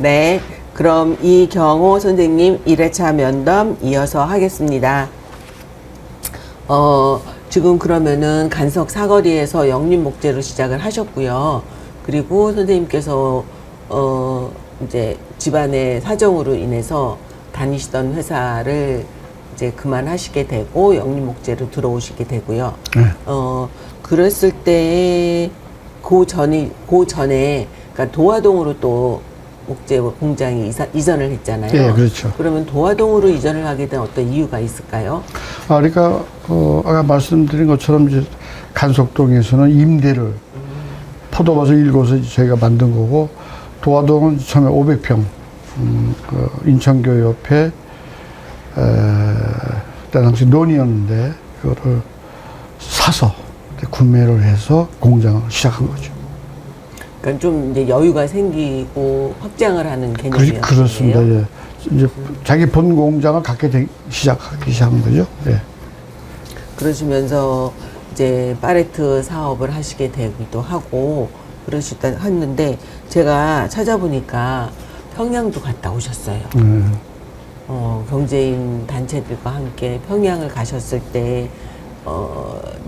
네, 그럼 이경호 선생님 1회차 면담 이어서 하겠습니다. 지금 그러면은 간석 사거리에서 영림목재로 시작을 하셨고요. 그리고 선생님께서 이제 집안의 사정으로 인해서 다니시던 회사를 이제 그만하시게 되고 영림목재로 들어오시게 되고요. 네. 그랬을 때 그 전에 그러니까 도화동으로 또 목재 공장이 이전을 했잖아요. 예, 그렇죠. 그러면 도화동으로 이전을 하게 된 어떤 이유가 있을까요? 그러니까 아까 말씀드린 것처럼 이제 간석동에서는 임대를 포도밭을 일궈서 저희가 만든 거고, 도화동은 처음에 500평 인천교 옆에 그때 당시 논이었는데 그거를 사서 구매를 해서 공장을 시작한 거죠. 그러니까 좀 이제 여유가 생기고 확장을 하는 개념이었어요. 그렇습니다. 예. 이제 자기 본 공장을 갖게 시작하기 시작한 거죠. 예. 그러시면서 이제 팔레트 사업을 하시게 되기도 하고 그러시다 했는데 제가 찾아보니까 평양도 갔다 오셨어요. 경제인 단체들과 함께 평양을 가셨을 때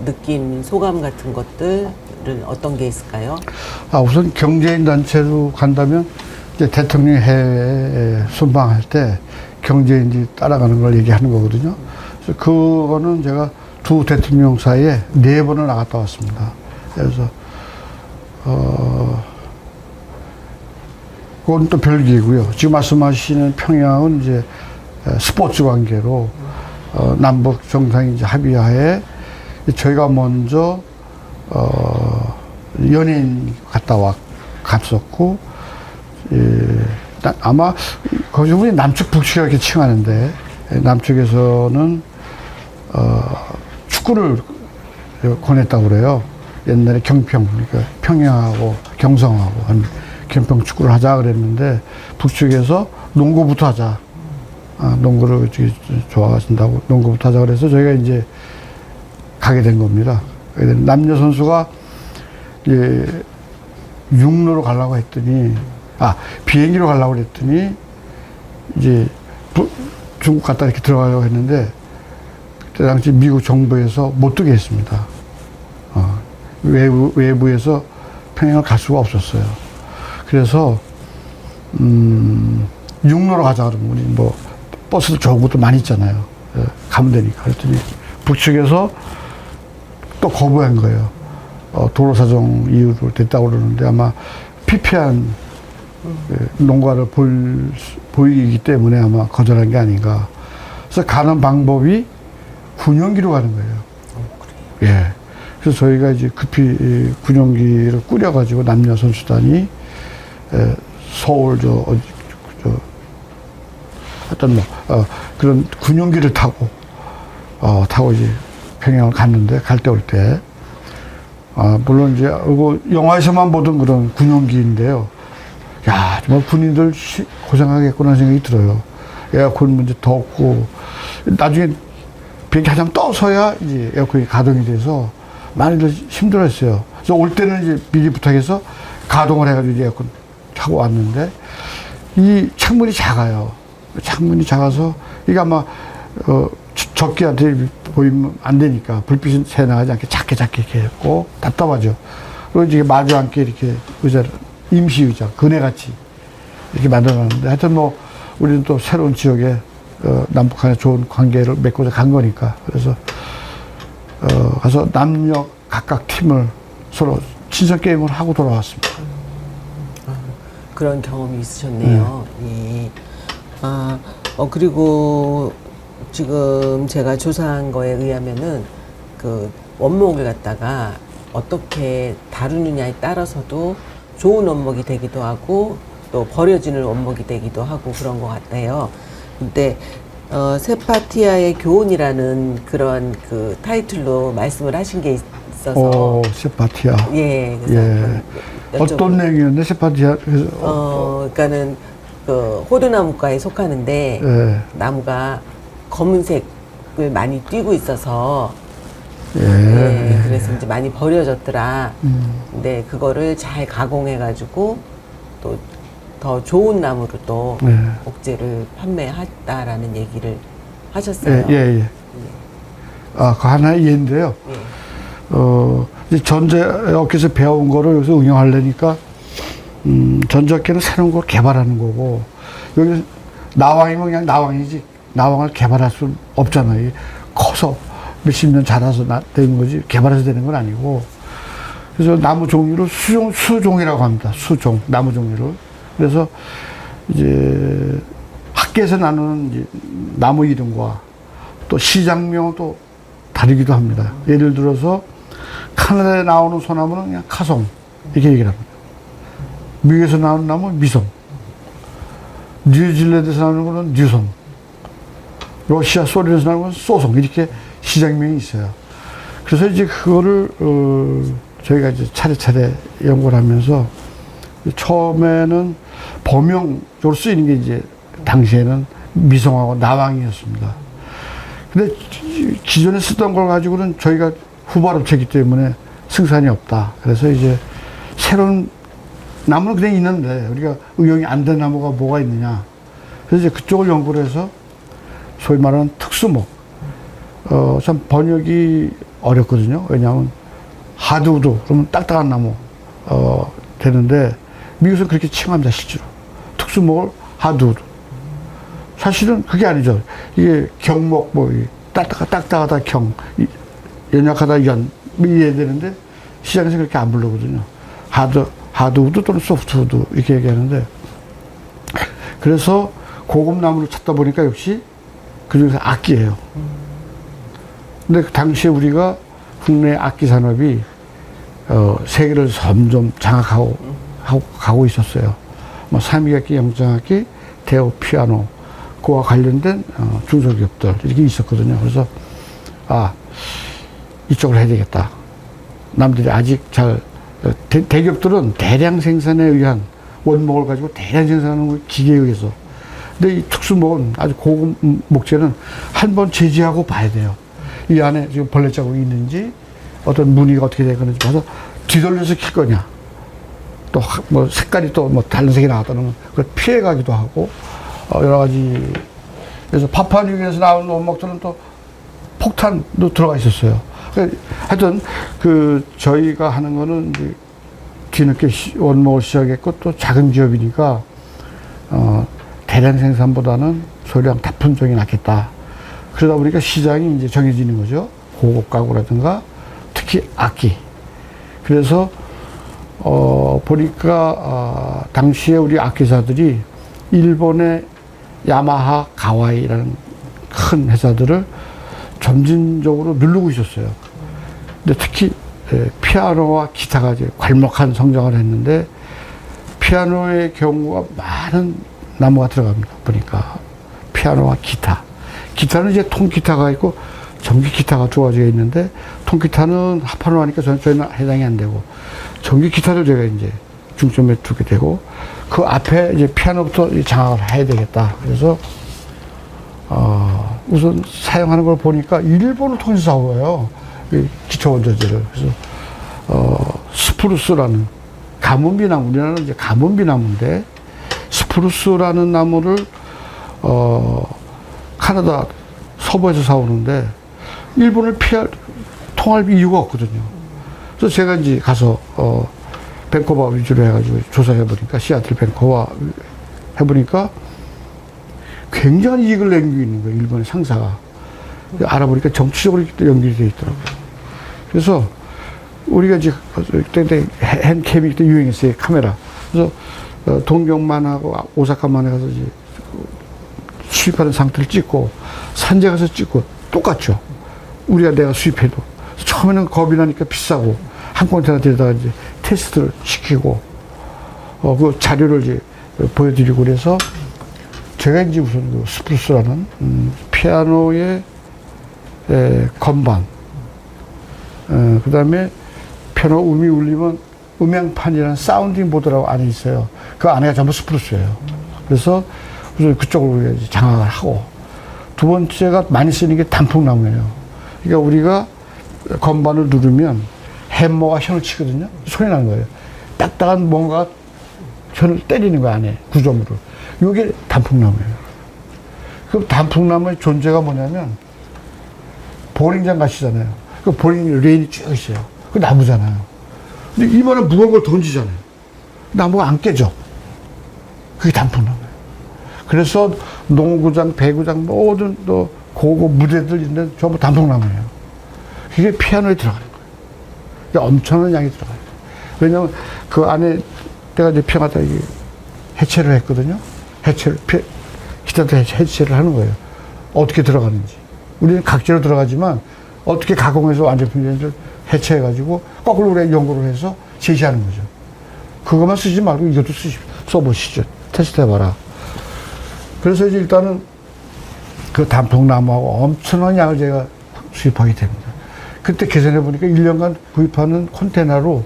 느낀 소감 같은 것들은 어떤 게 있을까요? 우선 경제인 단체로 간다면 이제 대통령이 해외에 순방할 때 경제인들이 따라가는 걸 얘기하는 거거든요. 그래서 그거는 제가 두 대통령 사이에 4번을 나갔다 왔습니다. 그래서 그건 또 별개이고요. 지금 말씀하시는 평양은 이제 스포츠 관계로 남북 정상이 이제 합의하에 저희가 먼저 연예인 갔었고, 아마 거기 우리 남측 북측이 이렇게 칭하는데, 남측에서는 축구를 권했다고 그래요. 옛날에 경평, 그러니까 평양하고 경성하고 한 경평 축구를 하자 그랬는데, 북측에서 농구부터 하자. 농구를 좋아하신다고 농구부터 하자 그래서 저희가 이제 가게 된 겁니다. 남녀 선수가 육로로 가려고 했더니, 비행기로 가려고 했더니, 이제 중국 갔다 이렇게 들어가려고 했는데, 그때 당시 미국 정부에서 못 뜨게 했습니다. 외부에서 평양을 갈 수가 없었어요. 그래서, 육로로 가자 그러면 우리 뭐, 버스도 좋은 것도 많이 있잖아요. 가면 되니까. 그랬더니 북측에서 또 거부한 거예요. 도로 사정 이유로 됐다고 그러는데 아마 피폐한 농가를 보이기 때문에 아마 거절한 게 아닌가. 그래서 가는 방법이 군용기로 가는 거예요. 예. 그래서 저희가 이제 급히 군용기를 꾸려가지고 남녀 선수단이 서울 하여튼 그런 군용기를 타고 이제 평양을 갔는데, 갈 때 올 때, 물론 이제, 영화에서만 보던 그런 군용기인데요. 야, 정말 군인들 고생하겠구나 생각이 들어요. 에어컨 문제 덥고, 나중에 비행기 한참 떠서야 이제 에어컨이 가동이 돼서 많이들 힘들어 했어요. 그래서 올 때는 이제 미리 부탁해서 가동을 해가지고 이제 에어컨 타고 왔는데, 이 창문이 작아요. 창문이 작아서, 이게 아마, 적기한테 보이면 안 되니까, 불빛이 새 나가지 않게 작게 이렇게 했고, 답답하죠. 그리고 이제 마주 앉게 이렇게 의자를, 임시 의자, 그네같이 이렇게 만들어놨는데, 하여튼 뭐, 우리는 또 새로운 지역에, 남북 간에 좋은 관계를 맺고자 간 거니까, 그래서, 가서 남녀 각각 팀을 서로 친선 게임을 하고 돌아왔습니다. 그런 경험이 있으셨네요. 예. 그리고 지금 제가 조사한 거에 의하면은 그 원목을 갖다가 어떻게 다루느냐에 따라서도 좋은 원목이 되기도 하고 또 버려지는 원목이 되기도 하고 그런 것 같아요. 근데 세파티아의 교훈이라는 그런 그 타이틀로 말씀을 하신 게 있어서 세파티아. 예. 그래서 어떤 내용이었는데, 세파티아? 그러니까는 그 호두나무과에 속하는데 나무가 검은색을 많이 띠고 있어서 그래서 이제 많이 버려졌더라. 근데 그거를 잘 가공해가지고 또 더 좋은 나무로 또 네. 옥재를 판매했다라는 얘기를 하셨어요. 예. 아, 그 하나의 예인데요. 예. 이제 전자업계에서 배운 거를 여기서 응용하려니까, 전자업계는 새로운 걸 개발하는 거고, 여기 나왕이면 그냥 나왕이지, 나왕을 개발할 수 없잖아요. 이게 커서 몇십 년 자라서 되는 거지, 개발해서 되는 건 아니고. 그래서 나무 종류를 수종이라고 합니다. 수종, 나무 종류를. 그래서 이제 학계에서 나누는 이제 나무 이름과 또 시장명은 또 다르기도 합니다. 예를 들어서 카나다에 나오는 소나무는 그냥 카송 이렇게 얘기를 합니다. 미국에서 나오는 나무는 미송, 뉴질랜드에서 나오는 거는 뉴송, 러시아, 소련에서 나오는 건 소송 이렇게 시장명이 있어요. 그래서 이제 그거를 저희가 이제 차례차례 연구를 하면서 처음에는 범용적으로 쓰이는 게 이제 당시에는 미송하고 나왕이었습니다. 근데 기존에 쓰던 걸 가지고는 저희가 후발업체이기 때문에 승산이 없다. 그래서 이제 새로운 나무는 그냥 있는데 우리가 응용이 안 된 나무가 뭐가 있느냐. 그래서 이제 그쪽을 연구를 해서 소위 말하는 특수목. 참 번역이 어렵거든요. 왜냐하면 하드우드, 그러면 딱딱한 나무, 되는데 미국에서는 그렇게 칭합니다, 실제로. 특수목을 하드우드. 사실은 그게 아니죠. 이게 경목, 딱딱하다 경, 연약하다 연, 이래야 되는데, 시장에서 그렇게 안 부르거든요. 하드우드 또는 소프트우드, 이렇게 얘기하는데, 그래서 고급 나무를 찾다 보니까 역시 그 중에서 악기예요. 근데 그 당시에 우리가 국내 악기 산업이, 세계를 점점 장악하고, 가고 있었어요. 뭐, 3위악기, 영장악기, 대우, 피아노, 그와 관련된 중소기업들 이렇게 있었거든요. 그래서 이쪽을 해야 되겠다. 남들이 아직 잘 대기업들은 대량 생산에 의한 원목을 가지고 대량 생산하는 기계에 의해서. 근데 이 특수목은 아주 고급 목재는 한 번 제지하고 봐야 돼요. 이 안에 지금 벌레 자국이 있는지 어떤 무늬가 어떻게 되는지 봐서 뒤돌려서 킬 거냐. 또 뭐 색깔이 또 뭐 다른 색이 나왔다는 그걸 피해 가기도 하고. 여러 가지. 그래서 파푸아뉴기니에서 나오는 원목들은 또 폭탄도 들어가 있었어요. 하여튼, 저희가 하는 거는 이제 뒤늦게 원목을 시작했고 또 작은 기업이니까, 대량 생산보다는 소량 다품종이 낫겠다. 그러다 보니까 시장이 이제 정해지는 거죠. 고급 가구라든가 특히 악기. 그래서, 보니까, 당시에 우리 악기사들이 일본의 야마하, 가와이라는 큰 회사들을 점진적으로 누르고 있었어요. 근데 특히 피아노와 기타가 이제 괄목한 성장을 했는데 피아노의 경우가 많은 나무가 들어갑니다. 보니까 피아노와 기타. 기타는 이제 통기타가 있고 전기기타가 두 가지가 있는데 통기타는 합판을 하니까 저희는 해당이 안 되고 전기기타를 제가 이제 중점에 두게 되고 그 앞에 이제 피아노부터 장악을 해야 되겠다. 그래서, 우선 사용하는 걸 보니까 일본을 통해서 사와요. 기초원자재를. 그래서, 스프루스라는 가문비 나무, 우리나라는 이제 가문비 나무인데, 스프루스라는 나무를, 카나다 서부에서 사오는데, 일본을 통할 이유가 없거든요. 그래서 제가 이제 가서, 밴쿠버 위주로 해가지고 조사해보니까, 시애틀 밴쿠버 해보니까 굉장한 이익을 남기고 있는 거예요, 일본의 상사가. 알아보니까 정치적으로 연결이 되어 있더라고요. 그래서 우리가 이제 그때 핸캠이 그때 유행했어요, 카메라. 그래서 동경만 하고 오사카만 가서 이제 수입하는 상태를 찍고 산재 가서 찍고 똑같죠. 내가 수입해도. 처음에는 겁이 나니까 비싸고 한 컨테이너 데려다가 이제 테스트를 시키고, 그 자료를 이제 보여드리고 그래서 제가 이제 우선 그 스프루스라는, 피아노의 건반, 그 다음에 피아노 음이 울리면 음향판이라는 사운딩 보드라고 안에 있어요. 그 안에가 전부 스프루스예요. 그래서 우선 그쪽으로 이제 장악을 하고, 두 번째가 많이 쓰는 게 단풍나무예요. 그러니까 우리가 건반을 누르면 해머가 현을 치거든요. 소리 나는 거예요. 딱딱한 뭔가 천을 때리는 거 안에 구조물을. 이게 단풍나무예요. 그 단풍나무의 존재가 뭐냐면 보링장 가시잖아요. 그 보링 레인이 쭉 있어요. 그 나무잖아요. 근데 이만한 무거운 걸 던지잖아요. 나무가 안 깨져. 그게 단풍나무예요. 그래서 농구장, 배구장 모든 또 고급 무대들 있는 전부 단풍나무예요. 그게 피아노에 들어가는 거예요. 그게 엄청난 양이 들어가요. 왜냐면 그 안에 내가 이제 피아노다 해체를 했거든요. 기타도 해체를 하는 거예요. 어떻게 들어가는지. 우리는 각재로 들어가지만 어떻게 가공해서 완제품인지 해체해가지고 거꾸로 우리가 연구를 해서 제시하는 거죠. 그것만 쓰지 말고 이것도 써보시죠. 테스트 해봐라. 그래서 이제 일단은 그 단풍나무하고 엄청난 양을 제가 수입하게 됩니다. 그때 계산해 보니까 1년간 구입하는 컨테이너로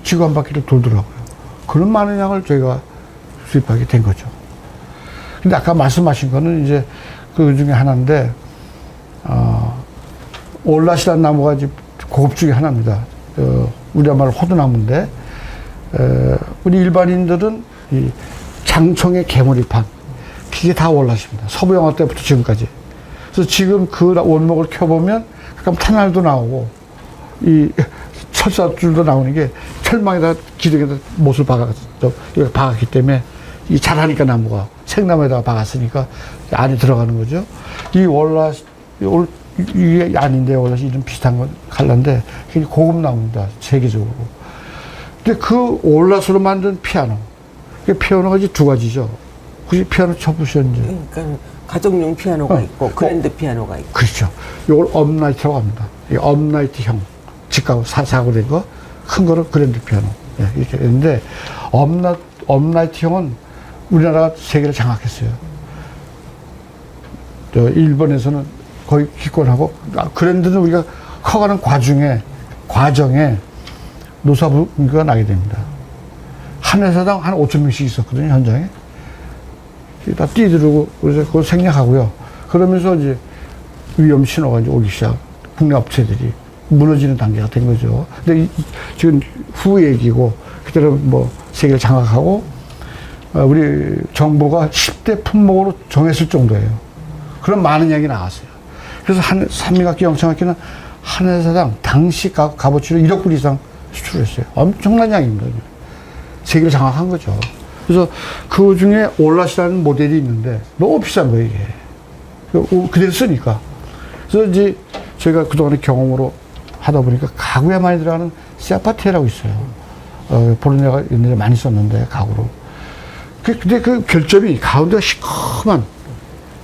지구 한 바퀴를 돌더라고요. 그런 많은 양을 저희가 수입하게 된 거죠. 근데 아까 말씀하신 거는 이제 그 중에 하나인데, 올랏이라는 나무가 이제 고급 중에 하나입니다. 우리야말로 호두나무인데, 우리 일반인들은 이 장청의 개머리판, 그게 다 올랏입니다. 서부영화 때부터 지금까지. 그래서 지금 그 원목을 켜보면 가끔 탄알도 나오고, 이 철사줄도 나오는 게 철망에다 기둥에다 못을 박았기 때문에 이 잘하니까 나무가 생나무에다가 박았으니까 안에 들어가는 거죠. 이 올랏, 이게 아닌데 올랏이 이름 비슷한 건 칼라인데 굉장히 고급 나무입니다. 세계적으로. 근데 그 올랏으로 만든 피아노. 피아노가 이제 두 가지죠. 혹시 피아노 쳐보셨는지? 그러니까 가정용 피아노가 있고 그랜드 피아노가 있고. 그렇죠. 이걸 업라이트라고 합니다. 이 업라이트형 직가고 사고 된 거, 큰 거는 그랜드 피아노. 예, 이렇게 했는데 업라이트형은 우리나라가 세계를 장악했어요. 일본에서는 거의 기권하고, 그랜드는 우리가 커가는 과정에 노사분기가 나게 됩니다. 한 회사당 한 5,000명씩 있었거든요, 현장에. 다 뛰들고, 그래서 그걸 생략하고요. 그러면서 이제 위험 신호가 이제 오기 시작, 국내 업체들이 무너지는 단계가 된 거죠. 근데 지금 후 얘기고, 그때는 뭐 세계를 장악하고, 우리 정부가 10대 품목으로 정했을 정도예요. 그런 많은 양이 나왔어요. 그래서 산미각기, 영창악기는 한 회사당 당시 값어치로 1억 불 이상 수출했어요. 엄청난 양입니다. 세계를 장악한 거죠. 그래서 그 중에 올랏이라는 모델이 있는데 너무 비싼 거예요, 이게. 그대로 쓰니까. 그래서 이제 저희가 그동안의 경험으로 하다 보니까 가구에 많이 들어가는 세파티에라고 있어요. 보르네가 옛날에 많이 썼는데, 가구로. 근데 그 결점이 가운데가 시커먼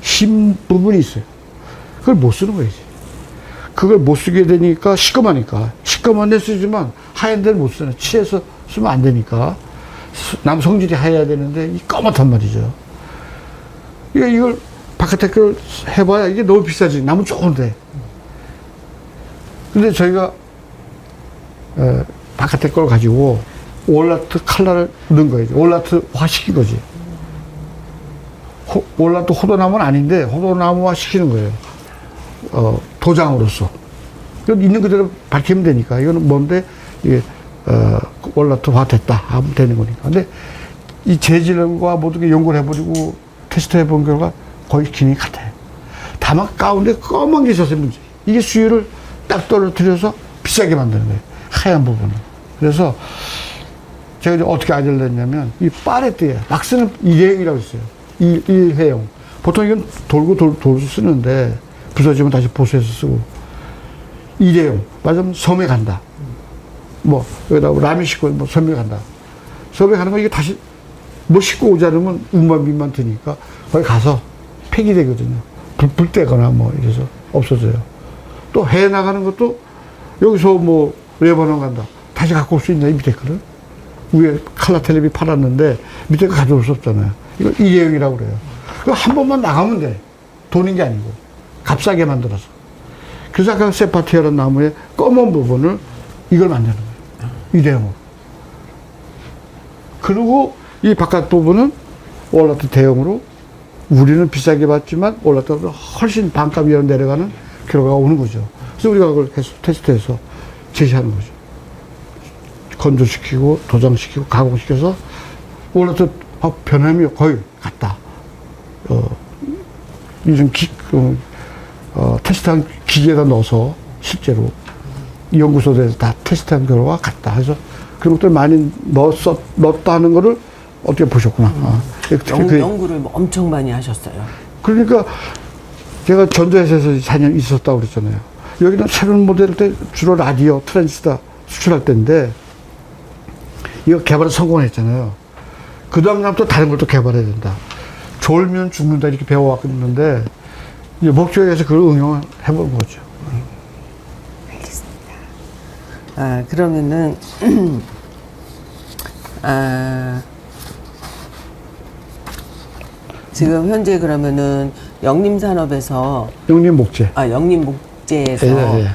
흰 부분이 있어요. 그걸 못 쓰는 거예요. 그걸 못 쓰게 되니까 시꺼머니까. 시꺼먼 데 쓰지만 하얀 데는 못 쓰는. 칠해서 쓰면 안 되니까. 나무 성질이 하얘야 되는데 이 까맣단 말이죠. 이걸 바깥에 걸 해봐야 이게 너무 비싸지. 나무 좋은데. 근데 저희가 바깥에 걸 가지고 올라트 칼라를 넣은 거예요. 올라트화 시킨 거지. 올라트 호도나무는 아닌데 호도나무화 시키는 거예요. 도장으로서. 있는 그대로 밝히면 되니까. 이거는 뭔데, 이게, 올라트화 됐다 하면 되는 거니까. 근데 이 재질과 모든 게 연구를 해버리고 테스트 해본 결과 거의 기능이 같아요. 다만 가운데 검은 게 있었어요, 문제. 이게 수율을 딱 떨어뜨려서 비싸게 만드는 거예요. 하얀 부분을. 그래서 제가 이제 어떻게 아이디어를 냈냐면, 이 파레트에, 막 쓰는 일회용이라고 있어요. 일회용. 보통 이건 돌고 쓰는데, 부서지면 다시 보수해서 쓰고. 일회용. 맞으면 섬에 간다. 뭐, 여기다 라면 싣고 뭐 섬에 간다. 섬에 가는 거 이게 다시 뭐 싣고 오지 않으면 운반비만 드니까 거기 가서 폐기되거든요. 불 떼거나 뭐 이래서 없어져요. 또 해외 나가는 것도 여기서 뭐 레바논 간다. 다시 갖고 올 수 있냐, 이 밑에 거를. 위에 칼라 텔레비 팔았는데 밑에 거 가져올 수 없잖아요. 이거 일회용이라고 그래요. 그거 한 번만 나가면 돼. 돈인 게 아니고. 값싸게 만들어서. 그래서 아까 세파티아라는 나무의 검은 부분을 이걸 만드는 거예요. 일회용으로. 그리고 이 바깥 부분은 올라트 대용으로 우리는 비싸게 받지만 올라트보다 훨씬 반값 이하로 내려가는 결과가 오는 거죠. 그래서 우리가 그걸 테스트해서 제시하는 거죠. 건조시키고 도장시키고 가공시켜서 원래도 변함이 거의 같다. 요즘 테스트한 기계에다 넣어서 실제로 연구소에서 다 테스트한 결과가 같다. 그래서 그런 것들 많이 넣었다 하는 거를 어떻게 보셨구나. 연구를 엄청 많이 하셨어요. 그러니까 제가 전자회사에서 4년 있었다고 그랬잖아요. 여기는 새로운 모델 때 주로 라디오, 트랜지스터 수출할 때인데 이거 개발에 성공했잖아요. 그 다음부터 다른 걸 또 개발해야 된다. 졸면 죽는다 이렇게 배워왔는데 이제 목적에서 그걸 응용을 해본 거죠. 알겠습니다. 그러면은 지금 현재 그러면은 영림산업에서 영림목재. 영림목재에서 예.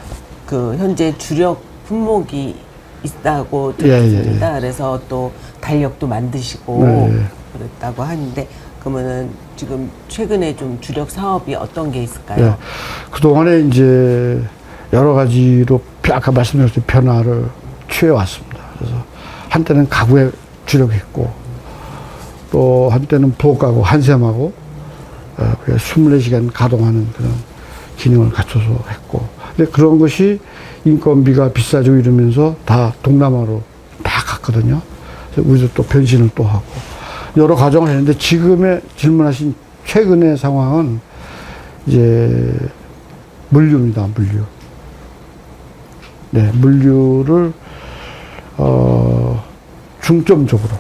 그 현재 주력 품목이 있다고 들었습니다. 그래서 또 달력도 만드시고 그랬다고 하는데 그러면은 지금 최근에 좀 주력 사업이 어떤 게 있을까요? 예. 그동안에 이제 여러 가지로 아까 말씀드렸듯이 변화를 취해왔습니다. 그래서 한때는 가구에 주력했고 또 한때는 부엌가구 한샘하고 24시간 가동하는 그런 기능을 갖춰서 했고 근데 그런 것이 인건비가 비싸지고 이러면서 다 동남아로 다 갔거든요. 그래서 우리도 또 변신을 또 하고 여러 과정을 했는데 지금의 질문하신 최근의 상황은 이제 물류입니다. 물류. 네, 물류를 중점적으로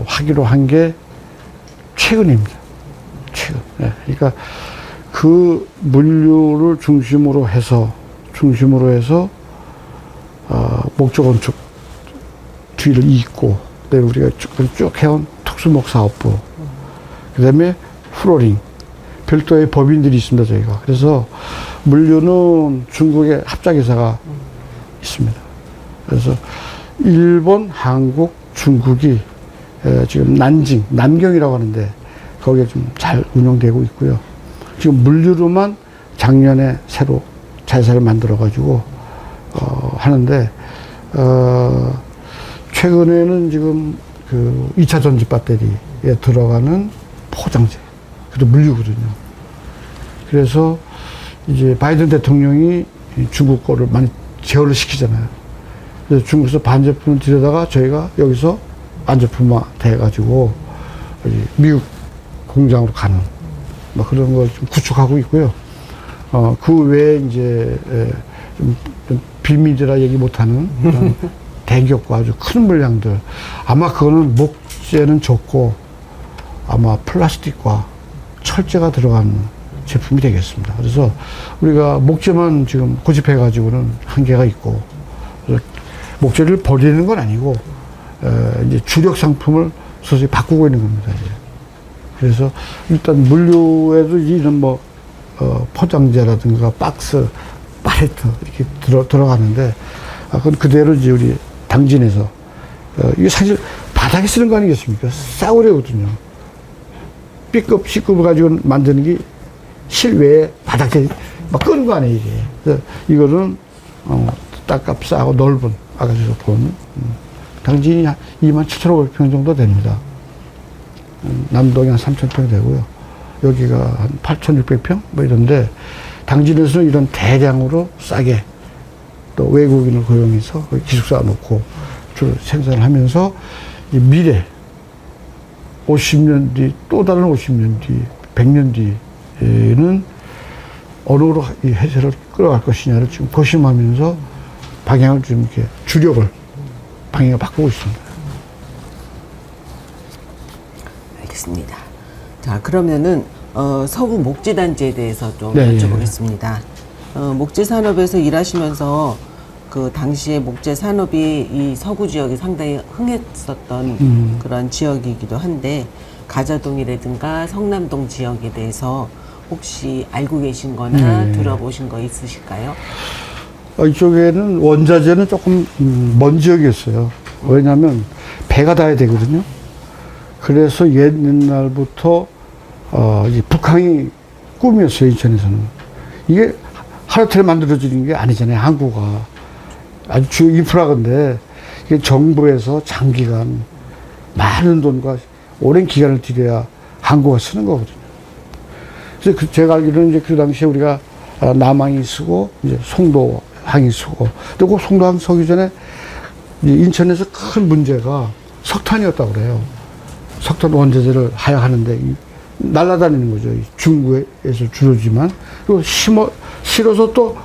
하기로 한 게 최근입니다. 최근. 네, 그러니까 그 물류를 중심으로 해서 목조 건축 뒤를 잇고 그다음에 우리가 쭉 해온 특수목 사업부 그다음에 플로링 별도의 법인들이 있습니다. 저희가 그래서 물류는 중국의 합작회사가 있습니다. 그래서 일본, 한국, 중국이 지금 남경이라고 하는데 거기에 좀 잘 운영되고 있고요. 지금 물류로만 작년에 새로 자회사를 만들어 가지고 하는데 최근에는 지금 그 2차 전지 배터리에 들어가는 포장재 그것도 물류거든요. 그래서 이제 바이든 대통령이 중국 거를 많이 제어를 시키잖아요. 그래서 중국에서 반제품을 들여다가 저희가 여기서 완제품화 돼가지고 미국 공장으로 가는 뭐 그런 걸 좀 구축하고 있고요. 그 외에 이제 좀 비밀이라 얘기 못하는 그런 대기업과 아주 큰 물량들 아마 그거는 목재는 적고 아마 플라스틱과 철제가 들어간 제품이 되겠습니다. 그래서 우리가 목재만 지금 고집해 가지고는 한계가 있고 그래서 목재를 버리는 건 아니고 이제 주력 상품을 서서히 바꾸고 있는 겁니다. 이제. 그래서 일단 물류에도 이런 뭐 포장재라든가 박스, 팔레트 이렇게 들어가는데 그건 그대로 이제 우리 당진에서 이게 사실 바닥에 쓰는 거 아니겠습니까? 싸구려거든요. B급, C급을 가지고 만드는 게 실외에 바닥에 막 끄는 거 아니에요, 이게. 그래서 이거는 땅값 싸고 넓은 아까 제가 본 당진이 한 27,500평 정도 됩니다. 남동이 한 3,000평 되고요. 여기가 한 8,600평? 뭐 이런데, 당진에서는 이런 대량으로 싸게 또 외국인을 고용해서 기숙사 놓고 주로 생산을 하면서 이 미래, 50년 뒤, 또 다른 50년 뒤, 100년 뒤에는 어느로 이 회사를 끌어갈 것이냐를 지금 고심하면서 방향을 좀 이렇게 주력을 방향을 바꾸고 있습니다. 알겠습니다. 자, 그러면은 서구 목재단지에 대해서 좀 네, 여쭤보겠습니다. 목재 산업에서 일하시면서 그 당시에 목재 산업이 이 서구 지역이 상당히 흥했었던 그런 지역이기도 한데 가자동이라든가 성남동 지역에 대해서 혹시 알고 계신 거나 들어보신 거 있으실까요? 이쪽에는 원자재는 조금 먼 지역이었어요. 왜냐하면 배가 닿아야 되거든요. 그래서 옛날부터 이제 북항이 꿈이었어요. 인천에서는. 이게 하루 이틀 만들어지는 게 아니잖아요. 항구가. 아주 주요 인프라건데 이게 정부에서 장기간 많은 돈과 오랜 기간을 들여야 항구가 쓰는 거거든요. 그래서 제가 알기로는 이제 그 당시에 우리가 남항이 쓰고 이제 송도항이 쓰고, 그리고 송도항 서기 전에 인천에서 큰 문제가 석탄이었다고 그래요. 석탄 원자재를 하야하는데 날아다니는 거죠. 중구에서 주로지만. 그리고 실어서 또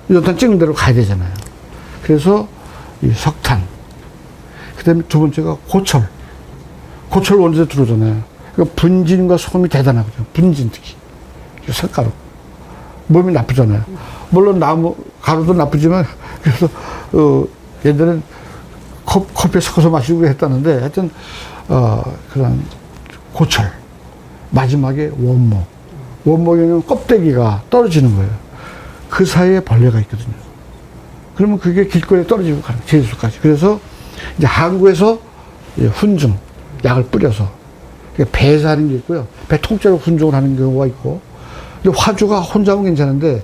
연탄 찍는 데로 가야 되잖아요. 그래서 이 석탄, 그 다음에 두 번째가 고철 원자재 들어오잖아요. 그러니까 분진과 소금이 대단하거든요. 분진 특히 쌀가루, 몸이 나쁘잖아요. 물론 나무 가루도 나쁘지만, 그래서 옛날엔 커피에 섞어서 마시고 했다는데, 하여튼 그런 고철, 마지막에 원목에는 껍데기가 떨어지는 거예요. 그 사이에 벌레가 있거든요. 그러면 그게 길거리에 떨어지고 가는 거예요. 제주도까지. 그래서 이제 항구에서 훈증, 약을 뿌려서 배에서 하는 게 있고요. 배 통째로 훈증을 하는 경우가 있고, 근데 화주가 혼자 하면 괜찮은데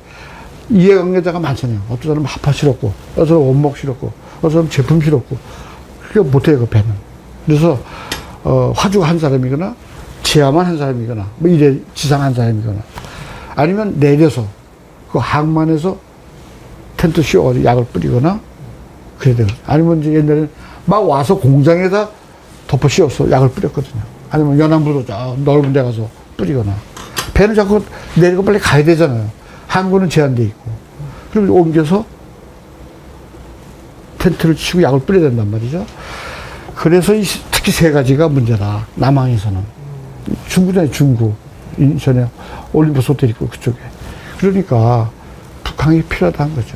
이해관계자가 많잖아요. 어떤 사람은 합화 실었고, 어떤 사람은 원목 실었고, 어떤 사람은 제품 실었고, 그게 못해요, 그 배는. 그래서 화주가 한 사람이거나 지하만 한 사람이거나 뭐 이래 지상 한 사람이거나, 아니면 내려서 그 항만에서 텐트 씌워가지고 약을 뿌리거나 그래야 되거든요. 아니면 이제 옛날에는 막 와서 공장에다 덮어 씌워서 약을 뿌렸거든요. 아니면 연안부도 저 넓은 데 가서 뿌리거나. 배는 자꾸 내리고 빨리 가야 되잖아요. 항구는 제한돼 있고. 그럼 옮겨서 텐트를 치고 약을 뿌려야 된단 말이죠. 그래서 특히 세 가지가 문제다. 남항에서는. 중구잖아요, 중구. 인천에 올림포스 호텔 있고 그쪽에. 그러니까 북항이 필요하다는 거죠.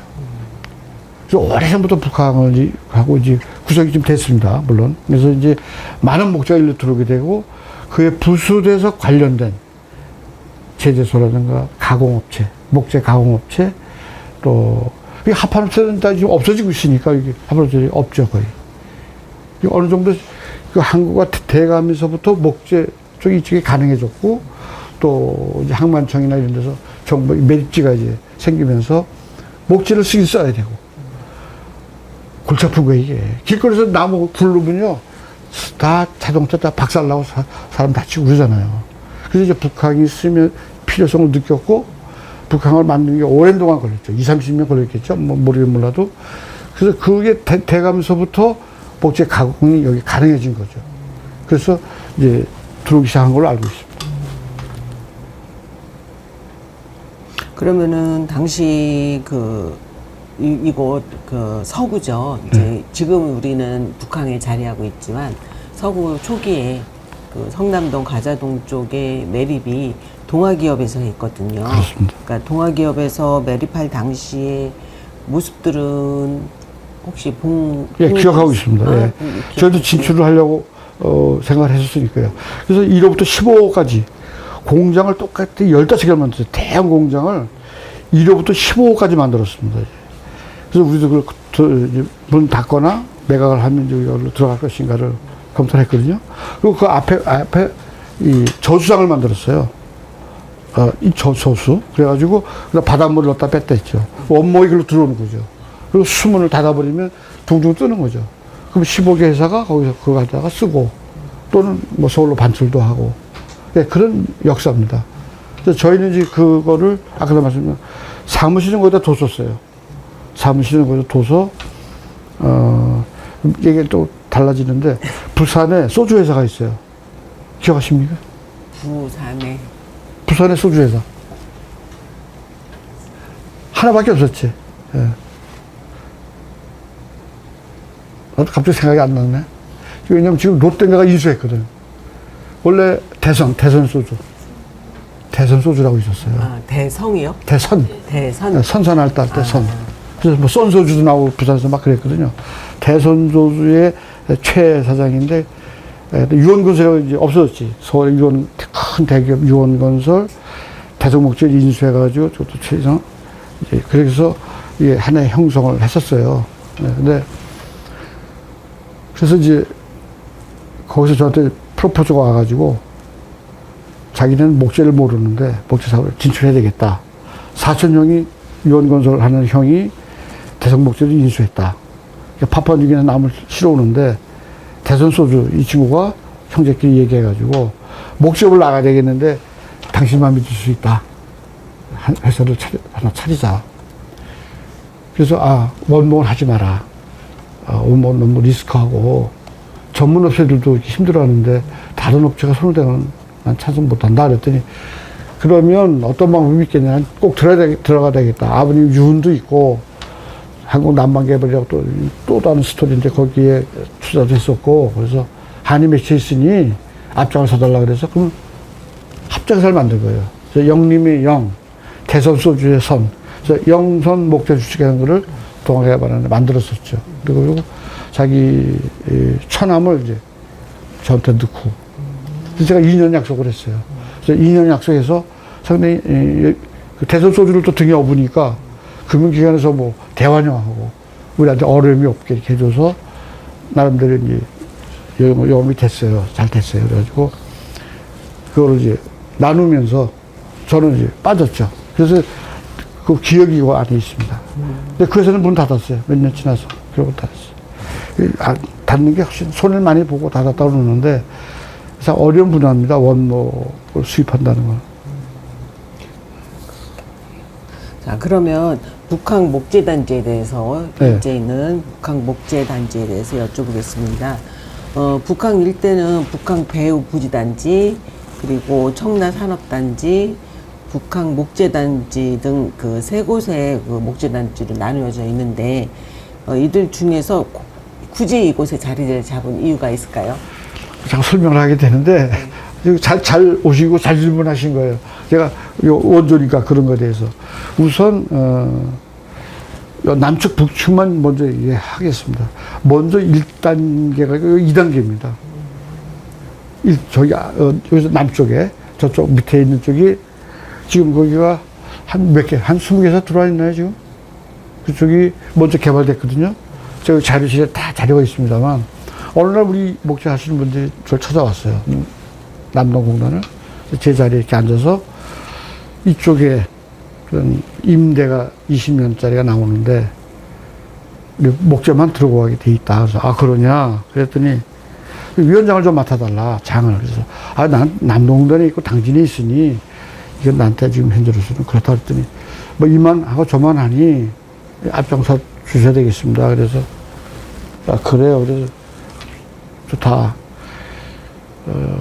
그래서 오래전부터 북항을 하고 이제 구성이 좀 됐습니다. 물론. 그래서 이제 많은 목재가 일로 들어오게 되고, 그에 부수돼서 관련된 제재소라든가 가공업체, 목재 가공업체, 또 합판업체는 다 지금 없어지고 있으니까 이게 합판업체들이 없죠, 거의. 어느 정도 그 항구가 돼가면서부터 목재 쪽이 이쪽이 가능해졌고, 또 이제 항만청이나 이런 데서 정부 매립지가 이제 생기면서 목재를 쓰긴 써야 되고. 골치 아픈 거예요, 이게. 길거리에서 나무 부르면요, 다 자동차 다 박살나고 사람 다치고 그러잖아요. 그래서 이제 북항이 쓰면 필요성을 느꼈고, 북항을 만드는 게 오랜 동안 걸렸죠. 20, 30년 걸렸겠죠. 뭐, 모르긴 몰라도. 그래서 그게 돼가면서부터 목재 가공이 여기 가능해진 거죠. 그래서 이제 들어오기 시작한 걸로 알고 있습니다. 그러면은 당시 이곳 서구죠. 이제 지금 우리는 북항에 자리하고 있지만 서구 초기에 그 성남동 가자동 쪽에 매립이 동아기업에서 했거든요. 그렇습니다. 그러니까 동아기업에서 매립할 당시의 모습들은 혹시 예, 기억하고 있습니다. 예. 저희도 진출을 하려고 생각을 했었으니까요. 그래서 1호부터 15호까지 공장을 똑같이 15개를 만들었어요. 대형 공장을 1호부터 15호까지 만들었습니다. 그래서 우리도 문 닫거나 매각을 하면 여기로 들어갈 것인가를 검토를 했거든요. 그리고 그 앞에 이 저수장을 만들었어요. 이 저수. 그래가지고 바닷물을 넣었다 뺐다 했죠. 원목이 글로 들어오는 거죠. 그리고 수문을 닫아버리면 둥둥 뜨는 거죠. 그럼 15개 회사가 거기서 그거 갖다가 쓰고, 또는 뭐 서울로 반출도 하고. 네, 그런 역사입니다. 그래서 저희는 이제 그거를, 아까도 말씀드린 사무실은 거기다 뒀었어요. 사무실은 거기다 둬서, 이게 또 달라지는데, 부산에 소주 회사가 있어요. 기억하십니까? 부산에 소주 회사. 하나밖에 없었지. 예. 갑자기 생각이 안 나네. 왜냐면 지금 롯데가 인수했거든. 원래 대선 소주라고 있었어요. 아, 대성이요? 대선. 선선할 때 선. 그래서 뭐 쏜소주도 나오고 부산에서 막 그랬거든요. 대선소주의 최 사장인데, 유원건설이 이제 없어졌지. 서울에 큰 대기업 유원건설, 대성목재를 인수해가지고 저도 최성. 그래서 이게 하나의 형성을 했었어요. 근데 그래서 이제 거기서 저한테 프로포즈가 와가지고 자기는 목재를 모르는데 목재 사업을 진출해야 되겠다. 사촌 형이 유원건설 하는 형이 대성목재를 인수했다. 파푸아뉴기니 나무를 실어오는데 대선 소주 이 친구가 형제끼리 얘기해가지고 목적을 나가야 되겠는데 당신만 믿을 수 있다. 회사를 하나 차리자. 그래서 원목은 하지 마라. 원목 너무 리스크하고 전문 업체들도 힘들어하는데 다른 업체가 손을 대면 난 찬성 못한다. 그랬더니 그러면 어떤 방법이 있겠냐. 꼭 들어가야 되겠다. 아버님 유훈도 있고 한국 난방개발이라고 또 다른 스토리인데 거기에 투자도 했었고 그래서 한이 맺혀 있으니 앞장을 서달라 그래서 그럼 합작사를 만든 거예요. 그래서 영림의 영, 대선 소주의 선. 그래서 영선 목재 주식하는 거를 동아개발하는 만들었었죠. 그리고 자기 처남을 이제 저한테 넣고. 그래서 제가 2년 약속을 했어요. 그래서 2년 약속해서 상당히 그 대선 소주를 또 등에 업으니까 금융기관에서 뭐 대환영하고 우리한테 어려움이 없게 이렇게 해줘서 나름대로 이제 영업이 됐어요. 잘 됐어요. 그래가지고 그거를 이제 나누면서 저는 이제 빠졌죠. 그래서 그 기억이 그 안에 있습니다. 근데 그 회사는 문 닫았어요. 몇 년 지나서. 그러고 닫았어요. 닫는 게 훨씬 손해를 많이 보고 닫았다고 그러는데 그래서 어려운 분야입니다. 원목을 수입한다는 건. 자, 그러면 북한 목재단지에 대해서 네. 현재 있는 북한 목재단지에 대해서 여쭤보겠습니다. 북한 일대는 북한 배후 부지단지, 그리고 청라 산업단지, 북한 목재단지 등 그 세 곳의 그 목재단지로 나누어져 있는데 이들 중에서 굳이 이곳에 자리를 잡은 이유가 있을까요? 자꾸 설명을 하게 되는데 잘 오시고 잘 질문하신 거예요. 제가 원조니까 그런 거에 대해서 우선 남측 북측만 먼저 얘기하겠습니다. 먼저 1단계가 2단계입니다. 여기서 남쪽에 저쪽 밑에 있는 쪽이 지금 거기가 한 몇 개, 한 20개에서 들어와 있나요, 지금? 그쪽이 먼저 개발됐거든요. 제가 자료실에 다 자료가 있습니다만, 어느 날 우리 목재 하시는 분들이 저를 찾아왔어요. 남동공단을. 제 자리에 이렇게 앉아서 이쪽에 그런 임대가 20년짜리가 나오는데, 목재만 들어가게 돼 있다. 그래서, 그러냐? 그랬더니, 위원장을 좀 맡아달라, 장을. 그래서, 난 남동공단에 있고 당진에 있으니, 이건 나한테 지금 현재로서는 그렇다 그랬더니, 뭐 이만 하고 저만 하니 앞장서 주셔야 되겠습니다. 그래서, 그래요. 그래서 좋다.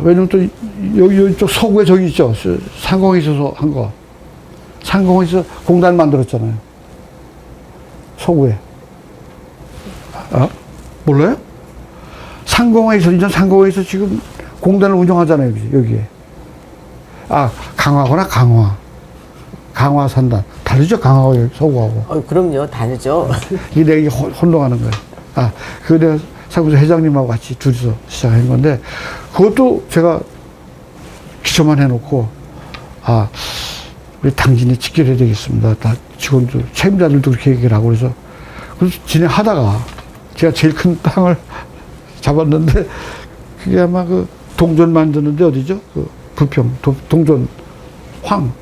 왜냐면 또 이쪽 서구에 저기 있죠. 상공에 있어서 한 거. 상공에서 공단 만들었잖아요. 서구에. 몰라요? 상공에서, 이전 상공에서 지금 공단을 운영하잖아요. 여기에. 강화구나, 강화. 강화 산단. 다르죠, 강화하고 서구하고. 그럼요, 다르죠. 이게 내가 혼동하는 거예요. 그거 내가 상부서 회장님하고 같이 둘이서 시작한 건데, 그것도 제가 기초만 해놓고, 우리 당진이 지켜야 되겠습니다. 다 직원들, 책임자들도 그렇게 얘기를 하고 그래서 진행하다가 제가 제일 큰 땅을 잡았는데, 그게 아마 그 동전 만드는데 어디죠? 부평, 동전, 황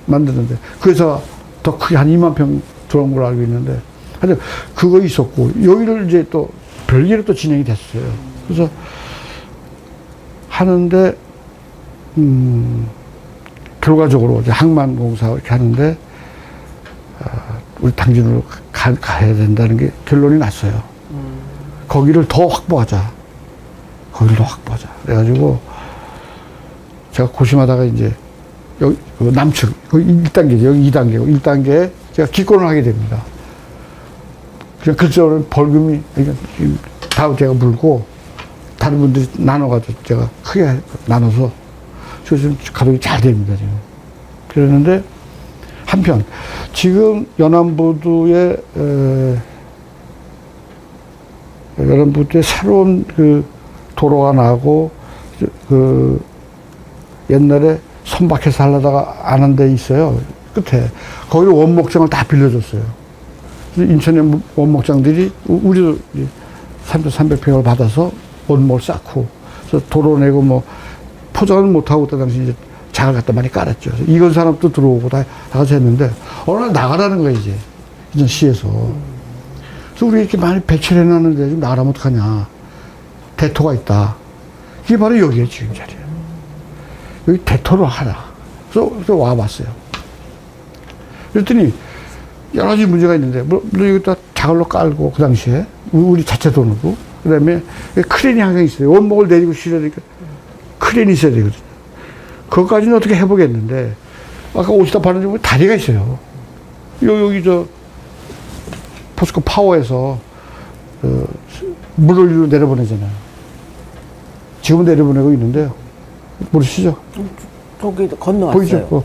만드는데, 그래서 더 크게 한 2만 평 들어온 걸로 알고 있는데, 하여튼 그거 있었고, 여기를 이제 또 별개로 또 진행이 됐어요. 그래서 하는데, 결과적으로 이제 항만공사 이렇게 하는데, 우리 당진으로 가야 된다는 게 결론이 났어요. 거기를 더 확보하자. 거기를 더 확보하자. 그래가지고, 제가 고심하다가 이제, 여기, 남측, 거기 1단계죠. 여기 2단계고, 1단계에 제가 기권을 하게 됩니다. 그냥 그쪽은 벌금이, 다 제가 물고, 다른 분들이 나눠가지고 제가 크게 나눠서, 그래서 지금 가족이 잘 됩니다, 지금. 그러는데, 한편, 지금 연안부두에 새로운 그 도로가 나고, 옛날에 선박해서 하려다가 안 한 데 있어요. 끝에. 거기를 원목장을 다 빌려줬어요. 인천의 원목장들이 우리도 300평을 받아서 원목을 쌓고, 그래서 도로 내고 뭐 포장은 못하고 그때 당시 이제 장을 갖다 많이 깔았죠. 이건 사람도 들어오고 다 같이 했는데, 어느 날 나가라는 거예요, 이제. 인천시에서. 그래서 우리 이렇게 많이 배치를 해놨는데 좀 나가라면 어떡하냐. 대토가 있다. 이게 바로 여기에 지금 자리예요. 여기 대토를 하라. 그래서 와봤어요. 그랬더니 여러 가지 문제가 있는데, 물론 여기다 자갈로 깔고, 그 당시에, 우리 자체 돈으로. 그 다음에 크레인이 항상 있어요. 원목을 내리고 실어야 되니까 크레인이 있어야 되거든요. 그것까지는 어떻게 해보겠는데, 아까 오시다 봤는데 보면 다리가 있어요. 여기 포스코 파워에서 물을 위로 내려보내잖아요. 지금 내려보내고 있는데요. 모르시죠? 저기 건너왔어요. 보이죠?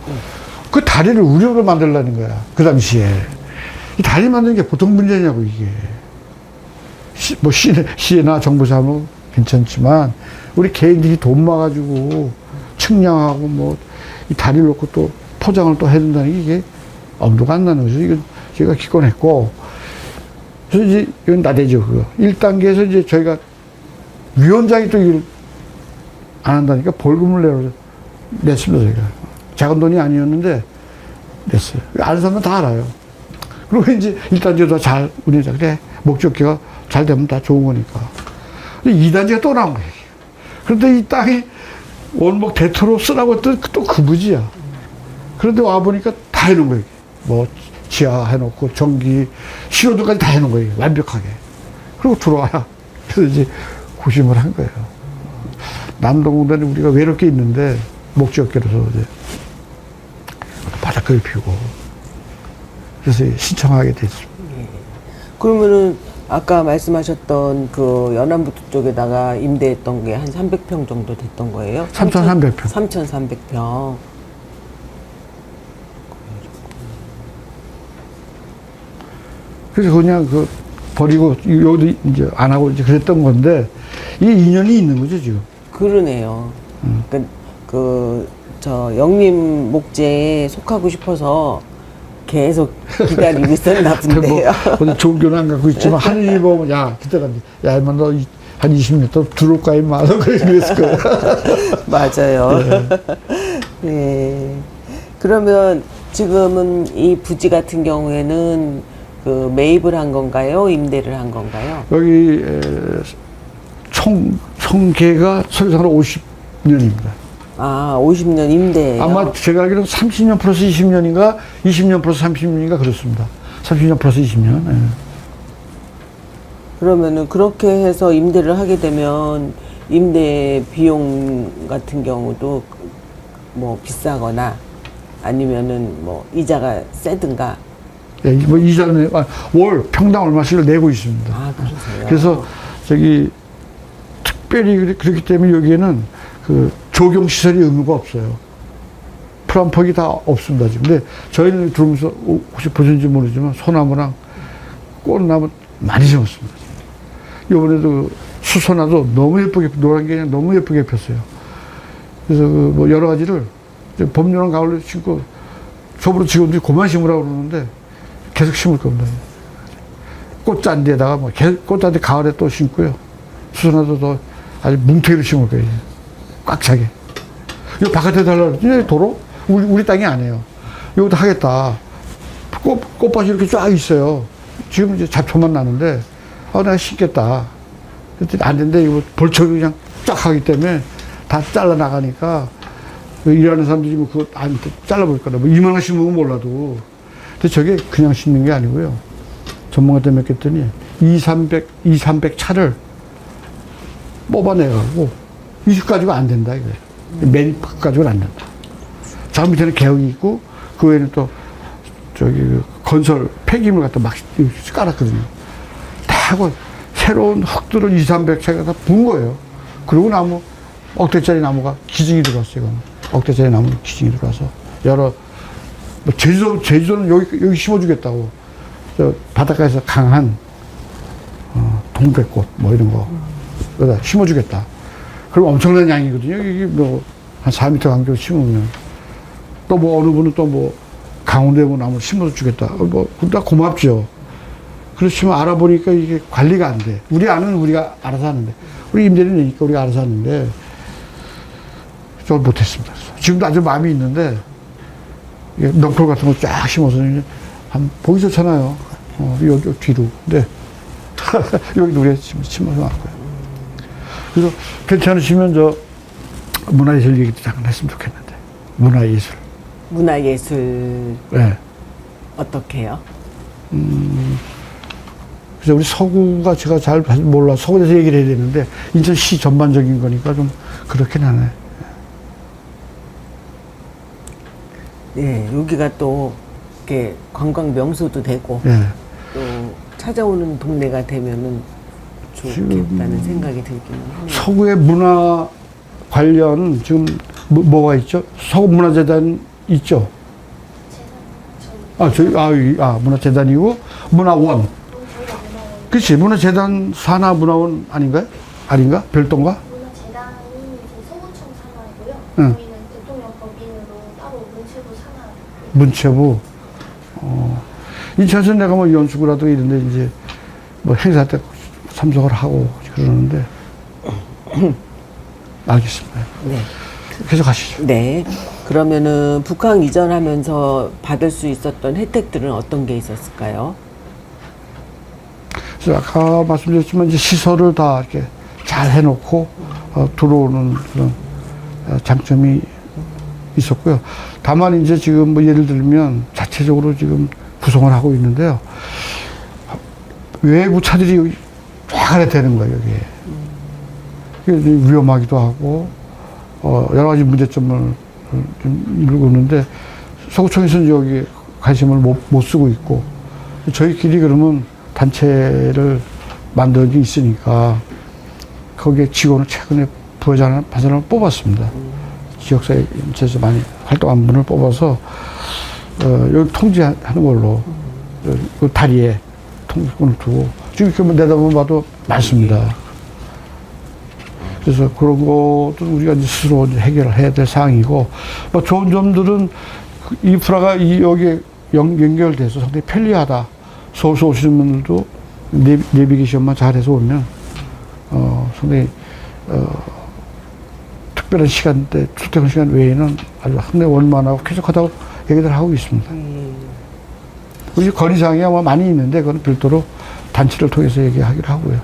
그 다리를 우려로 만들라는 거야. 그 당시에. 이 다리 만드는 게 보통 문제냐고, 이게. 시나 정부 사무 괜찮지만, 우리 개인들이 돈 모아가지고, 측량하고 이 다리를 놓고 또 포장을 또 해야 된다는 게 이게 엄두가 안 나는 거죠. 이건 제가 기권했고, 그래서 이제 이건 나대죠, 그거. 1단계에서 이제 저희가 위원장이 또 이걸 안 한다니까 벌금을 냈습니다, 저희가. 작은 돈이 아니었는데 냈어요. 아는 사람은 다 알아요. 그리고 이제 1단계도 잘 운영자. 그래, 목적지가 잘 되면 다 좋은 거니까. 2단계가 또 나온 거예요. 그런데 이 땅이 원목 대토로 쓰라고 했더니 또 그 부지야. 그런데 와보니까 다 해놓은 거예요. 뭐, 지하 해놓고, 전기, 신호등까지 다 해놓은 거예요. 완벽하게. 그리고 들어와야. 그래서 이제 고심을 한 거예요. 남동공단에 우리가 외롭게 있는데, 목지역계로서 이제 바닷가를 피우고, 그래서 신청하게 됐습니다. 그러면은 아까 말씀하셨던 그 연안부 쪽에다가 임대했던 게 한 300평 정도 됐던 거예요? 3,300평. 3,300평. 그래서 그냥 버리고, 여기도 이제 안 하고 이제 그랬던 건데, 이게 인연이 있는 거죠, 지금. 그러네요. 영림 목재에 속하고 싶어서 계속 기다리고 있었나 본데요. 뭐, 좋은 교는 안 갖고 있지만, 하늘이 보면, 야, 그때가, 야, 임마, 너 한 20년 또 들어올 거야, 임마. 그랬을 거야. 맞아요. 네. 그러면 지금은 이 부지 같은 경우에는 그 매입을 한 건가요? 임대를 한 건가요? 여기, 총계가 설상으로 50년입니다. 아, 50년 임대예요? 아마 제가 알기로는 30년 플러스 20년인가, 20년 플러스 30년인가 그렇습니다. 30년 플러스 20년. 예. 그러면은 그렇게 해서 임대를 하게 되면 임대 비용 같은 경우도 뭐 비싸거나 아니면은 뭐 이자가 세든가. 예, 뭐 이자는 월 평당 얼마씩을 내고 있습니다. 아, 그러세요? 그래서 특별히 그렇기 때문에 여기에는 그 조경 시설이 의무가 없어요. 플럼퍽이 다 없습니다, 지금. 근데 저희는 들어오면서 혹시 보셨는지 모르지만 소나무랑 꽃나무 많이 심었습니다. 이번에도 수소나도 너무 예쁘게, 노란 게 너무 예쁘게 폈어요. 그래서 뭐 여러 가지를 봄, 여름, 가을로 심고, 저보다 직원들이 그만 심으라고 그러는데 계속 심을 겁니다. 꽃잔디에다가 꽃잔디 가을에 또 심고요. 수소나도 더 아주 뭉태기로 심을 거예요. 꽉 차게. 이거 바깥에 달라고 그러지? 도로? 우리 땅이 아니에요. 여기도 하겠다. 꽃밭이 이렇게 쫙 있어요. 지금 이제 잡초만 나는데, 내가 심겠다. 그랬더니 안 된대. 이거 벌초를 그냥 쫙 하기 때문에 다 잘라나가니까, 일하는 사람들이 뭐 그거 안 잘라볼 거다. 뭐 이만한 심으면 몰라도. 근데 저게 그냥 심는 게 아니고요. 전문가한테 맡겼더니 200 차를 뽑아내가지고, 이거 가지고 안 된다, 이거예요. 매립 가지고는 안 된다. 저 밑에는 개혁이 있고, 그 외에는 또, 건설 폐기물 갖다 막 깔았거든요. 다 하고, 새로운 흙들을 200-300차가 다 부은 거예요. 그리고 나무, 억대짜리 나무가 기증이 들어왔어요, 이건. 억대짜리 나무 기증이 들어와서. 제주도는 여기 심어주겠다고. 바닷가에서 강한, 동백꽃, 뭐 이런 거. 여기다 심어주겠다. 그럼 엄청난 양이거든요. 이게 한 4m 간격으로 심으면. 또 어느 분은 강원도에 나무 심어서 주겠다. 다 고맙죠. 그렇지만 알아보니까 이게 관리가 안 돼. 우리 아는 우리가 알아서 하는데. 우리 임대는 내니까 우리가 알아서 하는데. 저걸 못했습니다. 지금도 아주 마음이 있는데, 넝쿨 같은 거 쫙 심어서, 보기 좋잖아요. 여기 뒤로. 근데, 여기 우리가 심어서 놨고요. 그래서 괜찮으시면 저 문화예술 얘기도 잠깐 했으면 좋겠는데. 문화예술. 문화예술 네. 어떻게 해요? 그래서 우리 서구가 제가 잘 몰라 서구에 대해서 얘기를 해야 되는데 인천시 전반적인 거니까 좀 그렇긴 하네. 네, 여기가 또 이렇게 관광 명소도 되고 예. 또 찾아오는 동네가 되면은 좋겠다는 생각이 들기는 하네요. 서구의 문화 관련 지금 뭐가 있죠? 서구 문화재단 있죠? 문화재단이고 문화원. 그렇지, 문화재단 산하 문화원 아닌가요? 아닌가? 별도인가? 문화재단이 이제 서구청 산하이고요. 응. 저희는 대통령 법인으로 따로 문체부 산하. 문체부. 인천에서 내가 뭐 연수구라도 이런데 이제 뭐 행사 때 참석을 하고 그러는데 알겠습니다. 네. 계속 하시죠. 네. 그러면은 북한 이전하면서 받을 수 있었던 혜택들은 어떤 게 있었을까요? 그래서 아까 말씀드렸지만 이제 시설을 다 이렇게 잘 해놓고 들어오는 그런 장점이 있었고요. 다만 이제 지금 뭐 예를 들면 자체적으로 지금 구성을 하고 있는데요. 외부 차들이 쫙 안에 되는 거예요, 여기에. 그게 위험하기도 하고, 여러 가지 문제점을 좀 일고 있는데, 서구청에서는 여기 관심을 못 쓰고 있고, 저희끼리 그러면 단체를 만든 게 있으니까, 거기에 직원을 최근에 부회장 한 사람을 뽑았습니다. 지역사회에서 많이 활동한 분을 뽑아서, 여기 통제하는 걸로, 그 다리에 통제권을 두고, 지금 이렇게 내다보면 봐도 많습니다. 그래서 그런 것도 우리가 이제 스스로 이제 해결을 해야 될 사항이고, 뭐 좋은 점들은 인프라가 여기에 연결돼서 상당히 편리하다. 서울서 오시는 분들도 내비게이션만 잘해서 오면, 상당히, 특별한 시간대, 출퇴근 시간 외에는 아주 상당히 원만하고 쾌적하다고 얘기들 하고 있습니다. 우리 건의사항이 아마 많이 있는데, 그건 별도로 단체를 통해서 얘기하기로 하고요.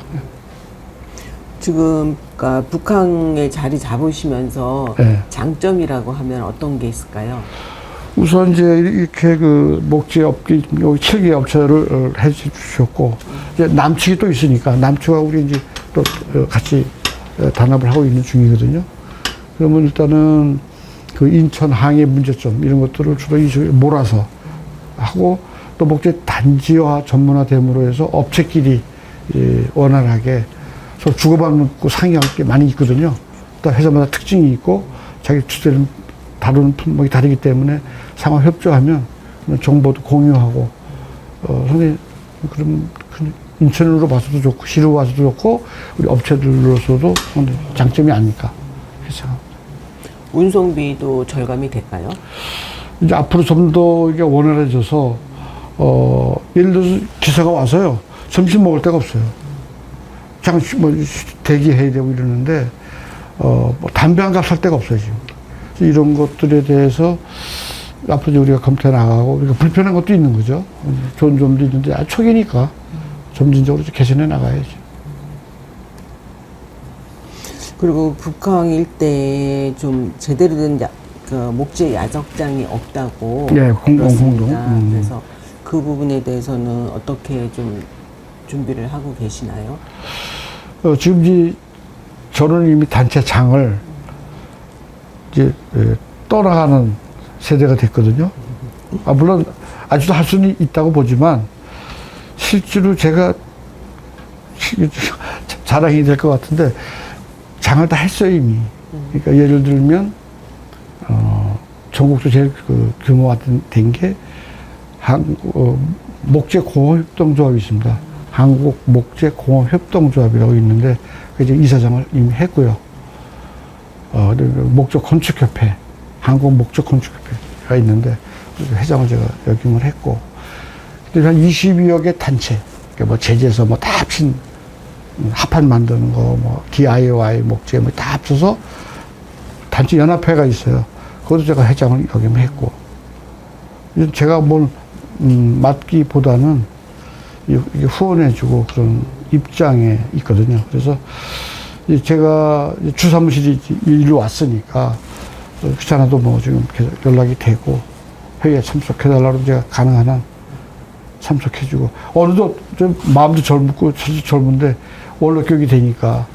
지금 그러니까 북한에 자리 잡으시면서 네. 장점이라고 하면 어떤 게 있을까요? 우선 이제 이렇게 그 목재 업계, 여기 7개 업체를 해 주셨고, 이제 남측이 또 있으니까, 남측하고 우리 이제 또 같이 단합을 하고 있는 중이거든요. 그러면 일단은 그 인천 항해 문제점, 이런 것들을 주로 이쪽에 몰아서 하고, 또 목재 단지화 전문화됨으로 해서 업체끼리 원활하게 서로 주고받고 상의할 게 많이 있거든요. 또 회사마다 특징이 있고, 자기 주제를 다루는 품목이 다르기 때문에 상호 협조하면 정보도 공유하고, 상당히 그런 인천으로 봐서도 좋고, 시로 봐서도 좋고, 우리 업체들로서도 상당히 장점이 아닐까. 그래서 운송비도 절감이 될까요? 이제 앞으로 좀 더 이게 원활해져서, 예를 들어서 기사가 와서요, 점심 먹을 데가 없어요. 잠깐 대기해야 되고 이러는데, 뭐 담배 한 갑 살 데가 없어요, 지금. 이런 것들에 대해서 앞으로 우리가 검토해 나가고, 그러니까 불편한 것도 있는 거죠. 좋은 점도 있는데, 초기니까 점진적으로 개선해 나가야죠. 그리고 북한 일대에 좀 제대로 된 그 목재 야적장이 없다고 예, 공동. 그래서 그 부분에 대해서는 어떻게 좀 준비를 하고 계시나요? 지금 이제 저는 이미 단체장을 이제 떠나가는 세대가 됐거든요. 물론 아직도 할 수는 있다고 보지만 실제로 제가 자랑이 될 것 같은데 장을 다 했어요, 이미. 그러니까 예를 들면 전국도 제일 그 규모가 된 게 목재공업협동조합이 있습니다. 한국 목재공업협동조합이라고 있는데 그 이제 이사장을 이미 했고요. 목재건축협회, 한국 목재건축협회가 있는데 회장을 제가 역임을 했고, 한 22여 개 단체, 그러니까 뭐 제재서 뭐 다 합친 합판 만드는 거, 뭐 DIY 목재 뭐 다 합쳐서 단체 연합회가 있어요. 그것도 제가 회장을 역임했고, 제가 뭘 맡기보다는 이게 후원해주고 그런 입장에 있거든요. 그래서 이제 제가 주사무실이 일로 왔으니까 귀찮아도 뭐 지금 계속 연락이 되고 회의에 참석해달라고 제가 가능한 한 참석해주고 어느덧 좀 마음도 젊고 사실 젊은데 원로 교육이 되니까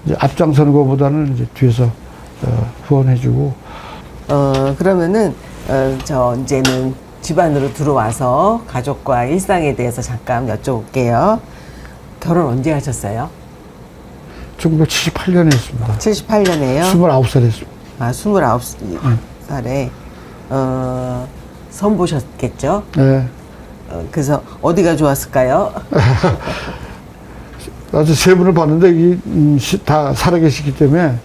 이제 앞장서는 것보다는 이제 뒤에서 후원해주고 그러면은 저 이제는 집안으로 들어와서 가족과 일상에 대해서 잠깐 여쭤볼게요. 결혼 언제 하셨어요? 1978년에 했습니다. 78년에요? 29살 했습니다. 아, 29살에 선 보셨겠죠? 네. 그래서 어디가 좋았을까요? 아주 세 분을 봤는데 다 살아계시기 때문에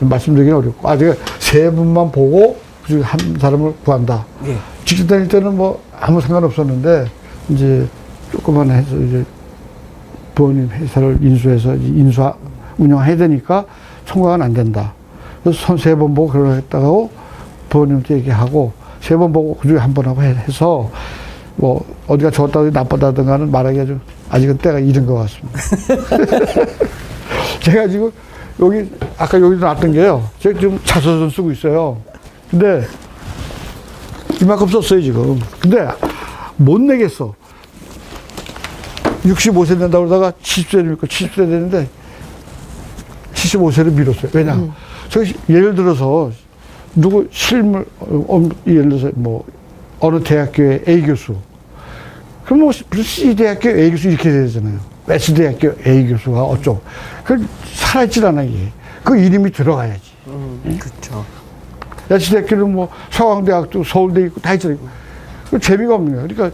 말씀드리기는 어렵고 제가 세 분만 보고 그중에 한 사람을 구한다. 예. 직접 다닐 때는 뭐 아무 상관없었는데 이제 조그만 해서 이제 부모님 회사를 인수해서 운영해야 되니까 총각은 안 된다. 그래서 손 세 번 보고 결혼했다고 부모님한테 얘기하고 세 번 보고 그중에 한 번 하고 해서 뭐 어디가 좋았다든가 나쁘다든가는 말하기가 아직은 때가 이른 것 같습니다. 제가 지금 여기 아까 여기도 놨던 게요. 제가 지금 자서전 쓰고 있어요. 근데 이만큼 썼어요 지금. 근데 못 내겠어. 65세 된다고 그러다가 70세 되니까 70세 되는데 75세를 미뤘어요. 왜냐? 저기 예를 들어서 누구 실물 예를 들어서 뭐 어느 대학교의 A 교수. 그럼 뭐 C 대학교 A 교수 이렇게 돼야 되잖아요. S 대학교 A 교수가 어쩌고. 그 살아있질 않아 이게. 그 이름이 들어가야지. 그렇죠. S 대학교는 뭐 서강대학도 서울대 있고 다 있잖아요. 그 재미가 없는 거야. 그러니까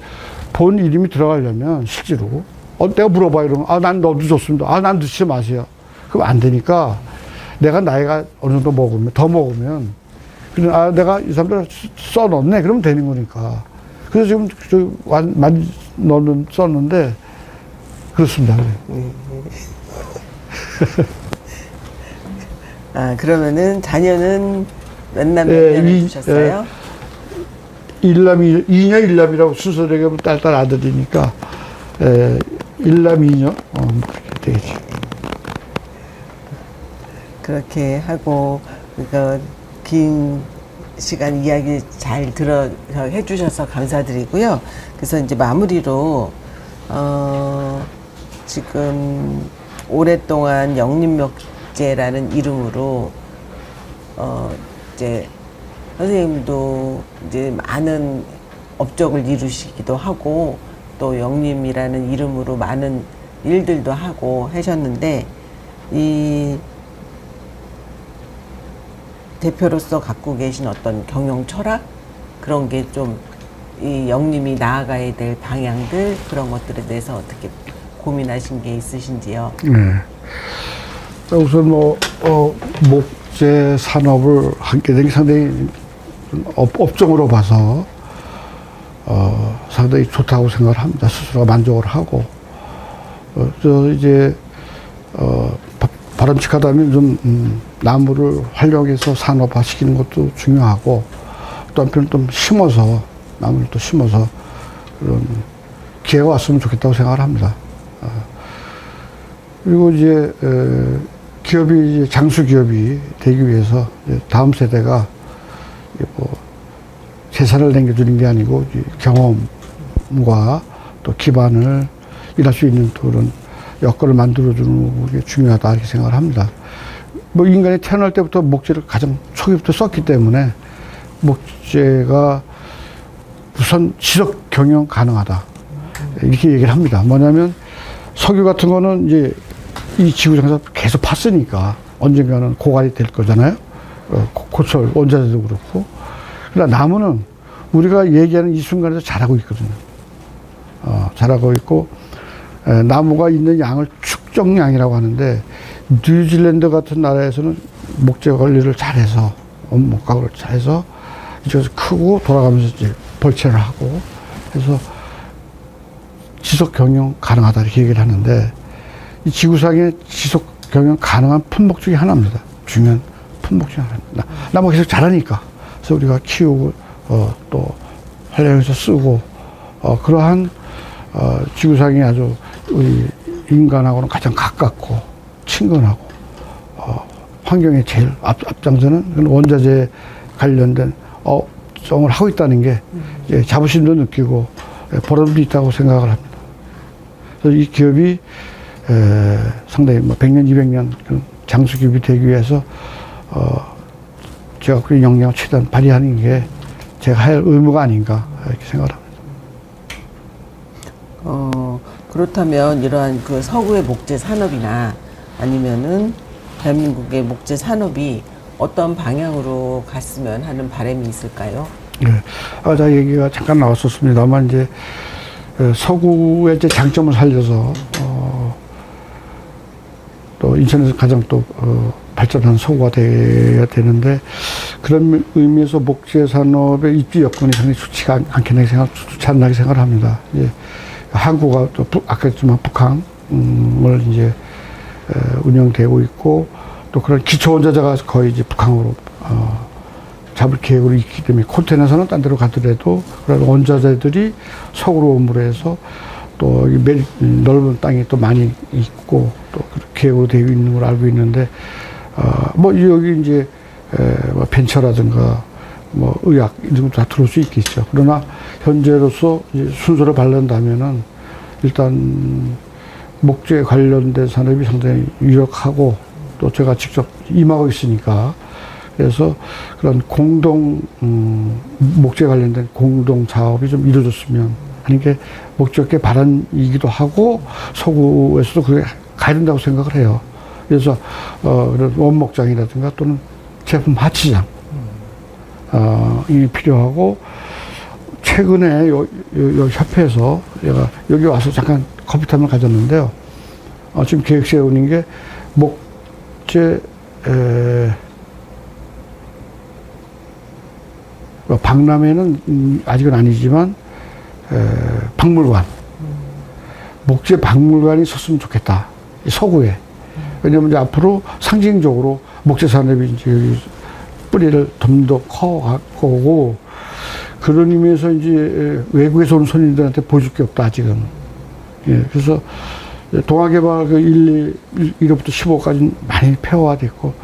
본 이름이 들어가려면 실제로 내가 물어봐 이러면 난 너도 좋습니다. 난 드시지 마세요. 그럼 안 되니까 내가 나이가 어느 정도 먹으면 더 먹으면 그냥 내가 이 사람들 써놓네 그러면 되는 거니까. 그래서 지금 많이 썼는데 그렇습니다. 그러면은 자녀는 몇 남 몇 년을 두셨어요? 일남 2녀 1남이라고 순서대로 하면 딸 아들이니까 일남 2녀 그렇게 되겠지. 그렇게 하고 그러니까 긴 시간 이야기 잘 해주셔서 감사드리고요. 그래서 이제 마무리로 지금 오랫동안 영림묘제라는 이름으로 이제 선생님도 이제 많은 업적을 이루시기도 하고 또 영림이라는 이름으로 많은 일들도 하고 하셨는데 이 대표로서 갖고 계신 어떤 경영 철학 그런 게 좀 이 영림이 나아가야 될 방향들 그런 것들에 대해서 어떻게 고민하신 게 있으신지요? 네. 우선 목재 산업을 함께 된 게 상당히 업종으로 봐서 상당히 좋다고 생각을 합니다. 스스로가 만족을 하고 이제 바람직하다면 좀 나무를 활용해서 산업화 시키는 것도 중요하고 또 한편 좀 심어서 나무를 또 심어서 그런 기회가 왔으면 좋겠다고 생각을 합니다. 그리고 이제 기업이 이제 장수 기업이 되기 위해서 다음 세대가 뭐 재산을 남겨주는 게 아니고 경험과 또 기반을 일할 수 있는 그런 여건을 만들어주는 게 중요하다 이렇게 생각을 합니다. 뭐 인간이 태어날 때부터 목재를 가장 초기부터 썼기 때문에 목재가 우선 지속 경영 가능하다 이렇게 얘기를 합니다. 뭐냐면 석유 같은 거는 이제 이 지구상에서 계속 팠으니까 언젠가는 고갈이 될 거잖아요. 고철 원자재도 그렇고. 그러나 나무는 우리가 얘기하는 이 순간에서 자라고 있거든요. 자라고 있고 나무가 있는 양을 축적량이라고 하는데 뉴질랜드 같은 나라에서는 목재 관리를 잘해서 목각을 잘해서 이쪽에서 크고 돌아가면서 이제 벌채를 하고 해서 지속 경영 가능하다 이렇게 얘기를 하는데 이 지구상에 지속 경영 가능한 품목 중에 하나입니다. 중요한 품목 중에 하나입니다. 나무가 계속 자라니까 그래서 우리가 키우고 또 활용해서 쓰고 그러한 지구상에 아주 우리 인간하고는 가장 가깝고 친근하고 환경에 제일 앞장서는 원자재 관련된 업종을 하고 있다는 게 예, 자부심도 느끼고 예, 보람도 있다고 생각을 합니다. 그래서 이 기업이 상당히 뭐 100년, 200년 장수 기업이 되기 위해서 제가 그 역량을 최대한 발휘하는 게 제가 할 의무가 아닌가 이렇게 생각을 합니다. 그렇다면 이러한 그 서구의 목재 산업이나 아니면은 대한민국의 목재 산업이 어떤 방향으로 갔으면 하는 바람이 있을까요? 네. 아까 얘기가 잠깐 나왔었습니다만 이제 서구의 이제 장점을 살려서 또 인천에서 가장 또 발전한 서구가 돼야 되는데 그런 의미에서 목재 산업의 입지 여건이 상당히 좋지 않게 생각을 합니다. 이제 한국과 또 아까 했지만 북한을 이제 운영되고 있고 또 그런 기초 원자재가 거의 이제 북한으로 잡을 계획으로 있기 때문에 컨테이너선은 딴 데로 가더라도 그런 원자재들이 서구로 원무로 해서 또 넓은 땅이 또 많이 있고 또 계획으로 되어 있는 걸 알고 있는데 뭐 여기 이제 뭐 벤처라든가 뭐 의학 이런 것도 다 들어올 수 있겠죠. 그러나 현재로서 이제 순서를 밟는다면은 일단 목재 관련된 산업이 상당히 유력하고 또 제가 직접 임하고 있으니까 그래서 그런 공동 목재 관련된 공동 사업이 좀 이루어졌으면 하는 게 목적의 발언이기도 하고 서구에서도 그게 가야 된다고 생각을 해요. 그래서 그런 원목장이라든가 또는 제품 하치장 이 필요하고 최근에 요 협회에서 제가 여기 와서 잠깐 커피타임을 가졌는데요. 지금 계획 세우는 게 목재 박람회는 아직은 아니지만 박물관 목재 박물관이 있었으면 좋겠다. 서구에. 왜냐면 이제 앞으로 상징적으로 목재 산업이 이제 여기 뿌리를 좀 더 커갈 거고 그런 의미에서 이제 외국에서 온 손님들한테 보여줄 게 없다 아직은. 예, 그래서 동아개발 그 1부터 15까지 많이 폐허화됐고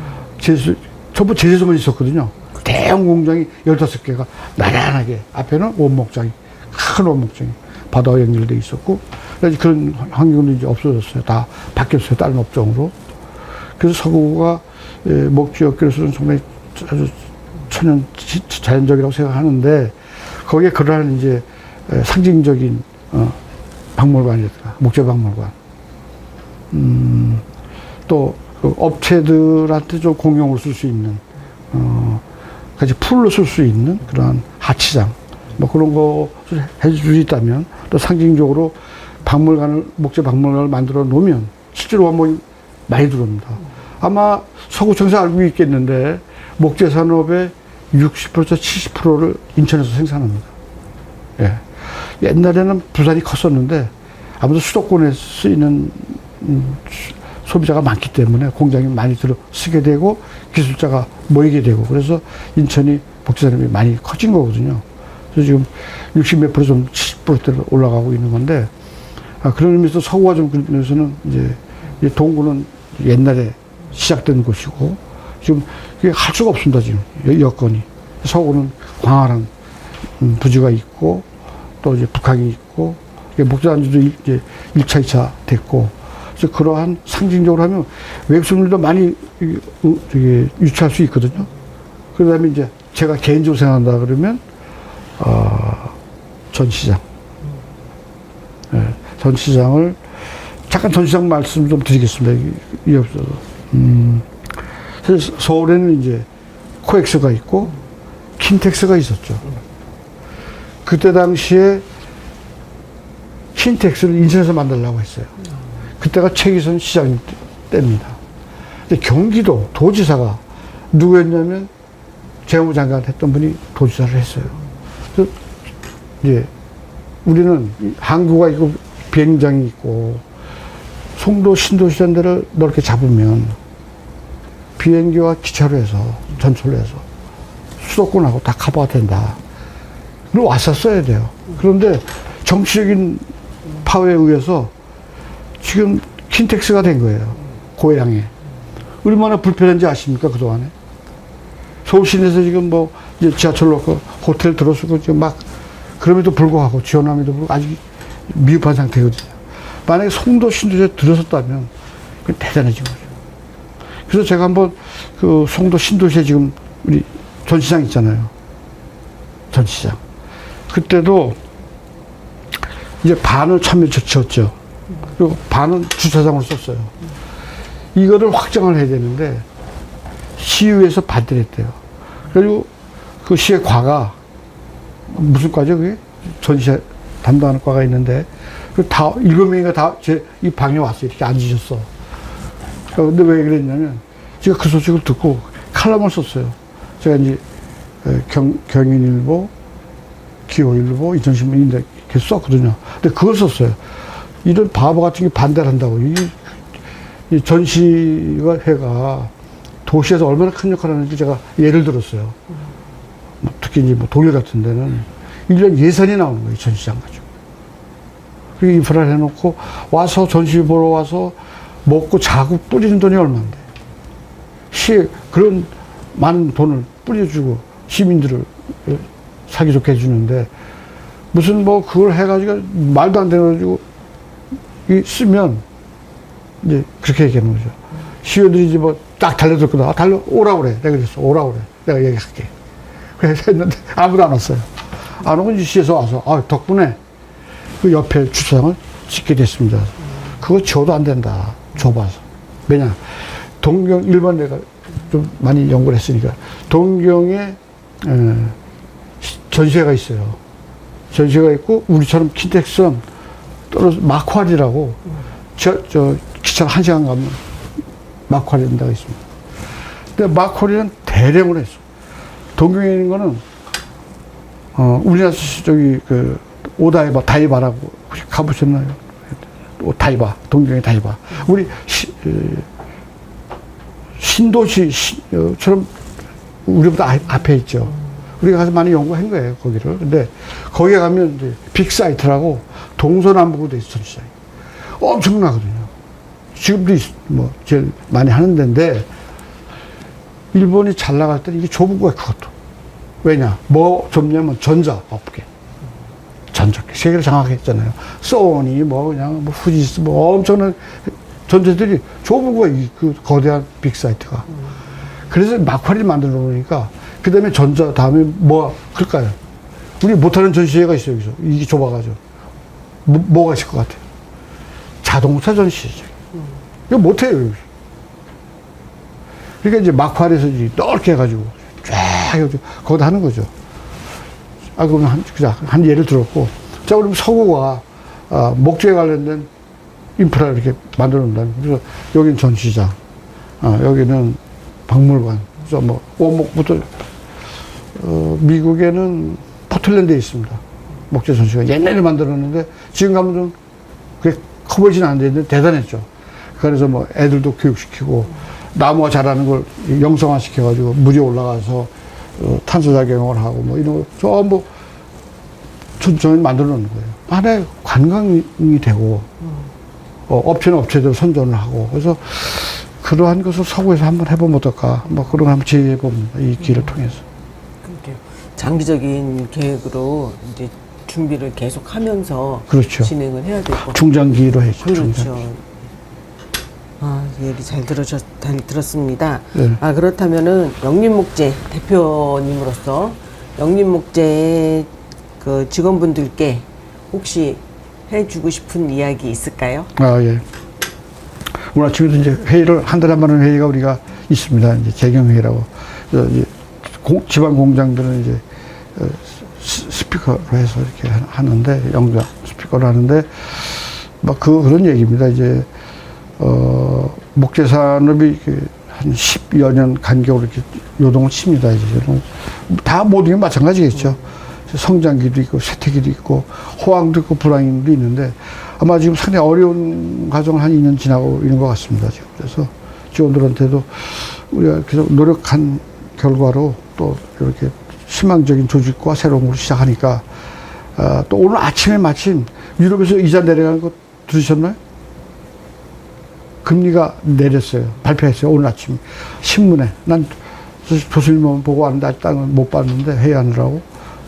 전부 제재소만 있었거든요. 대형 공장이 15개가 나란하게 앞에는 원목장이 큰 원목장이 바다와 연결돼 있었고 그래서 그런 환경도 이제 없어졌어요. 다 바뀌었어요. 다른 업종으로. 그래서 서구가 목재 업계로서는 정말 아주 천연 자연적이라고 생각하는데 거기에 그러한 이제 상징적인 박물관이라든가 목재 박물관 또 그 업체들한테 좀 공용으로 쓸 수 있는 같이 풀로 쓸 수 있는 그러한 하치장 뭐 그런 것을 해줄 수 있다면 또 상징적으로 박물관을 목재 박물관을 만들어 놓으면 실제로 원목이 많이 들어옵니다. 아마 서구청사 알고 있겠는데 목재 산업의 60%에서 70%를 인천에서 생산합니다. 예. 옛날에는 부산이 컸었는데 아무래도 수도권에 쓰이는 소비자가 많기 때문에 공장이 많이 쓰게 되고 기술자가 모이게 되고 그래서 인천이 목재 산업이 많이 커진 거거든요. 그래서 지금 60몇 프로 좀 70%대로 올라가고 있는 건데 그런 의미에서 서구와 좀 그러면서는 이제 동구는 옛날에 시작된 곳이고 지금 그게 할 수가 없습니다. 지금 여건이 서구는 광활한 부지가 있고 또 이제 북한이 있고 목재 안주도 이제 1차, 2차 됐고 그래서 그러한 상징적으로 하면 외국 손님들도 많이 유치할 수 있거든요. 그 다음에 이제 제가 개인적으로 생각한다 그러면 전시장. 네, 전시장을 잠깐 전시장 말씀 좀 드리겠습니다. 이 없어서. 사실 서울에는 이제 코엑스가 있고 킨텍스가 있었죠. 그때 당시에 킨텍스를 인천에서 만들려고 했어요. 그때가 최기선 시장 때입니다. 근데 경기도 도지사가 누구였냐면 재무장관 했던 분이 도지사를 했어요. 그래서 이제 우리는 항구가 있고 비행장이 있고 송도 신도시 데를 넓게 잡으면 비행기와 기차로 해서 전철로 해서 수도권하고 다 커버가 된다. 그리고 왔었어야 돼요. 그런데 정치적인 파워에 의해서 지금 킨텍스가 된 거예요. 고향에. 얼마나 불편한지 아십니까, 그동안에? 서울 시내에서 지금 뭐, 이제 지하철로 그 호텔 들어서고 지금 막, 그럼에도 불구하고, 지원함에도 불구하고 아직 미흡한 상태거든요. 만약에 송도 신도시에 들어섰다면, 그건 대단해진 거죠. 그래서 제가 한번 그 송도 신도시에 지금 우리 전시장 있잖아요. 전시장. 그때도 이제 반을 참여 지었죠. 그리고 반은 주차장으로 썼어요. 이거를 확장을 해야 되는데 시의회에서 반대를 했대요. 그리고 그 시의 과가 무슨 과죠 그게? 전시회 담당하는 과가 있는데 다 7명이가 다 제 이 방에 왔어요. 이렇게 앉으셨어. 근데 왜 그랬냐면 제가 그 소식을 듣고 칼럼을 썼어요. 제가 이제 경인일보, 기호일보, 인천신문인데 이렇게 썼거든요. 근데 그걸 썼어요. 이런 바보 같은 게 반대를 한다고. 이 전시회가 도시에서 얼마나 큰 역할을 하는지 제가 예를 들었어요. 특히 이제 뭐 독일 같은 데는 1년 예산이 나오는 거예요. 전시장 가지고. 그리고 인프라를 해놓고 와서 전시 보러 와서 먹고 자고 뿌리는 돈이 얼마인데. 시에 그런 많은 돈을 뿌려주고 시민들을 사기 좋게 해주는데 무슨 뭐 그걸 해가지고 말도 안 돼가지고 쓰면 이제 그렇게 얘기하는 거죠. 시의원들이 이제 뭐 딱 달려들거든. 달려 오라 그래. 내가 그랬어. 오라 그래. 내가 얘기할게. 그래서 했는데 아무도 안 왔어요. 안 오고 이제 시에서 와서 덕분에 그 옆에 주차장을 짓게 됐습니다. 그거 지어도 안 된다. 좁아서. 왜냐 동경 일반 내가 좀 많이 연구를 했으니까 동경에 전시회가 있어요. 전시회가 있고 우리처럼 킨텍선 떨어져 마쿠아리라고 저 기차 1시간 가면 마쿠아리 된다고 있습니다. 근데 마쿠아리는 대량으로 했어. 동경에 있는 거는 우리나라 저기 그 오다이바 다이바라고 혹시 가보셨나요? 다이바 동경의 다이바 우리 신도시처럼 우리보다 앞에 있죠. 우리가 가서 많이 연구한 거예요, 거기를. 근데 거기에 가면 이제 빅사이트라고 동서남북으로 돼 있어, 전시장이. 엄청나거든요. 지금도 뭐 제일 많이 하는 데인데 일본이 잘 나갈 때는 이게 좁은 거예요, 그것도. 왜냐? 뭐 좁냐면 전자업계. 전자업계. 세계를 장악했잖아요. 소니, 뭐 그냥 뭐 후지스, 뭐 엄청난 전체들이 좁은 거예요, 그 거대한 빅사이트가. 그래서 마쿠아리를 만들어 놓으니까 그 다음에 전자, 다음에 뭐, 그럴까요? 우리 못하는 전시회가 있어요, 여기서. 이게 좁아가지고. 뭐가 있을 것 같아요? 자동차 전시회죠. 이거 못해요, 여기서. 그러니까 이제 마쿠아리에서 넓게 해가지고 쫙 해가지고 거기다 하는 거죠. 그럼 한 예를 들었고. 자, 그럼 서구가, 목재에 관련된 인프라를 이렇게 만들어 놓는다. 그래서 여기는 전시장, 여기는 박물관. 그래서 뭐, 원목부터, 미국에는 포틀랜드에 있습니다. 목재 전시관. 옛날에 만들었는데, 지금 가면 좀, 그게 커 보이진 않는데, 대단했죠. 그래서 뭐, 애들도 교육시키고, 나무가 자라는 걸 영성화 시켜가지고, 물이 올라가서, 탄소작용을 하고, 뭐, 이런 거, 전부, 천천히 만들어 놓는 거예요. 하나의 관광이 되고, 업체는 업체대로 선전을 하고, 그래서, 그러한 것을 서구에서 한번 해보면 어떨까. 뭐 그런 거 한번 제의해봅니다. 이 기회를 통해서. 그렇게 장기적인 계획으로 이제 준비를 계속 하면서 그렇죠. 진행을 해야 될 것 같아요. 중장기로 해죠. 그렇죠. 중장기. 얘기 잘 들었습니다. 네. 그렇다면은 영림목재 대표님으로서 영림목재 그 직원분들께 혹시 해주고 싶은 이야기 있을까요? 예. 오늘 아침에도 이제 회의를, 한 달에 한 번 하는 회의가 우리가 있습니다. 이제 재경회의라고. 이제 지방 공장들은 이제 스피커로 해서 이렇게 하는데, 영장 스피커로 하는데, 막 그런 얘기입니다. 이제, 목재 산업이 한 10여 년 간격으로 이렇게 요동을 칩니다. 이제 다 모든 게 마찬가지겠죠. 성장기도 있고, 쇠퇴기도 있고, 호황도 있고, 불황도 있는데, 아마 지금 상당히 어려운 과정을 한 2년 지나고 있는 것 같습니다. 지금. 그래서 직원들한테도 우리가 계속 노력한 결과로 또 이렇게 희망적인 조직과 새로운 걸 시작하니까, 또 오늘 아침에 마침 유럽에서 이자 내려가는 거 들으셨나요? 금리가 내렸어요. 발표했어요. 오늘 아침 신문에. 난 교수님만 보고 왔는데 아직 땅은 못 봤는데 회의하느라고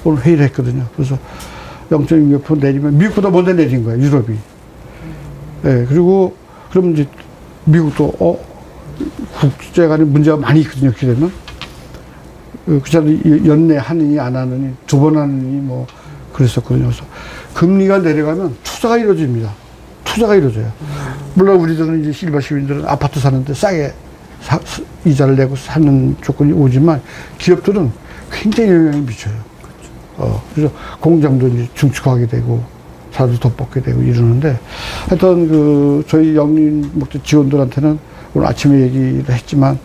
오늘 회의를 했거든요. 그래서 0.6% 내리면 미국보다 먼저 내린 거예요. 유럽이. 예, 그리고 그러면 이제 미국도 국제 간에 문제가 많이 있거든요. 이렇게 되면 그 사람이 연내하느니 안 하느니 2번 하느니 뭐 그랬었거든요. 그래서 금리가 내려가면 투자가 이루어집니다. 투자가 이루어져요. 물론 우리들은 이제 일반 시민들은 아파트 사는데 싸게 이자를 내고 사는 조건이 오지만 기업들은 굉장히 영향을 미쳐요. 그래서 공장도 이제 증축하게 되고 사람도 더 뽑게 되고 이러는데 하여튼 그 저희 영린 목재 직원들한테는 오늘 아침에 얘기를 했지만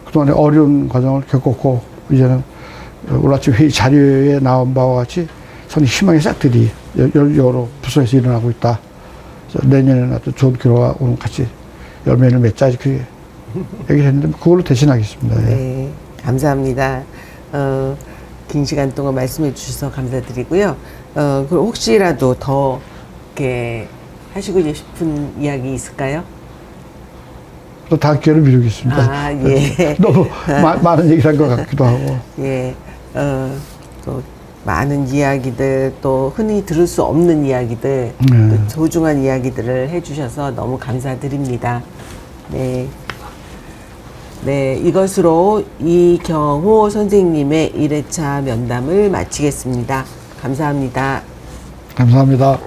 그동안에 어려운 과정을 겪었고 이제는 오늘 아침 회의 자료에 나온 바와 같이 선이 희망의 싹들이 여러 부서에서 일어나고 있다. 내년에는 아주 좋은 결과가 오늘 같이 열매를 맺자 이렇게 얘기를 했는데 그걸로 대신하겠습니다. 네, 감사합니다. 긴 시간 동안 말씀해 주셔서 감사드리고요. 그럼 혹시라도 더 이렇게 하시고 싶은 이야기 있을까요? 또 다음 기회를 미루겠습니다. 아, 예. 너무 많은 얘기를 한 것 같기도 하고. 예, 또 많은 이야기들, 또 흔히 들을 수 없는 이야기들, 또 소중한 이야기들을 해주셔서 너무 감사드립니다. 네. 네, 이것으로 이경호 선생님의 1회차 면담을 마치겠습니다. 감사합니다. 감사합니다.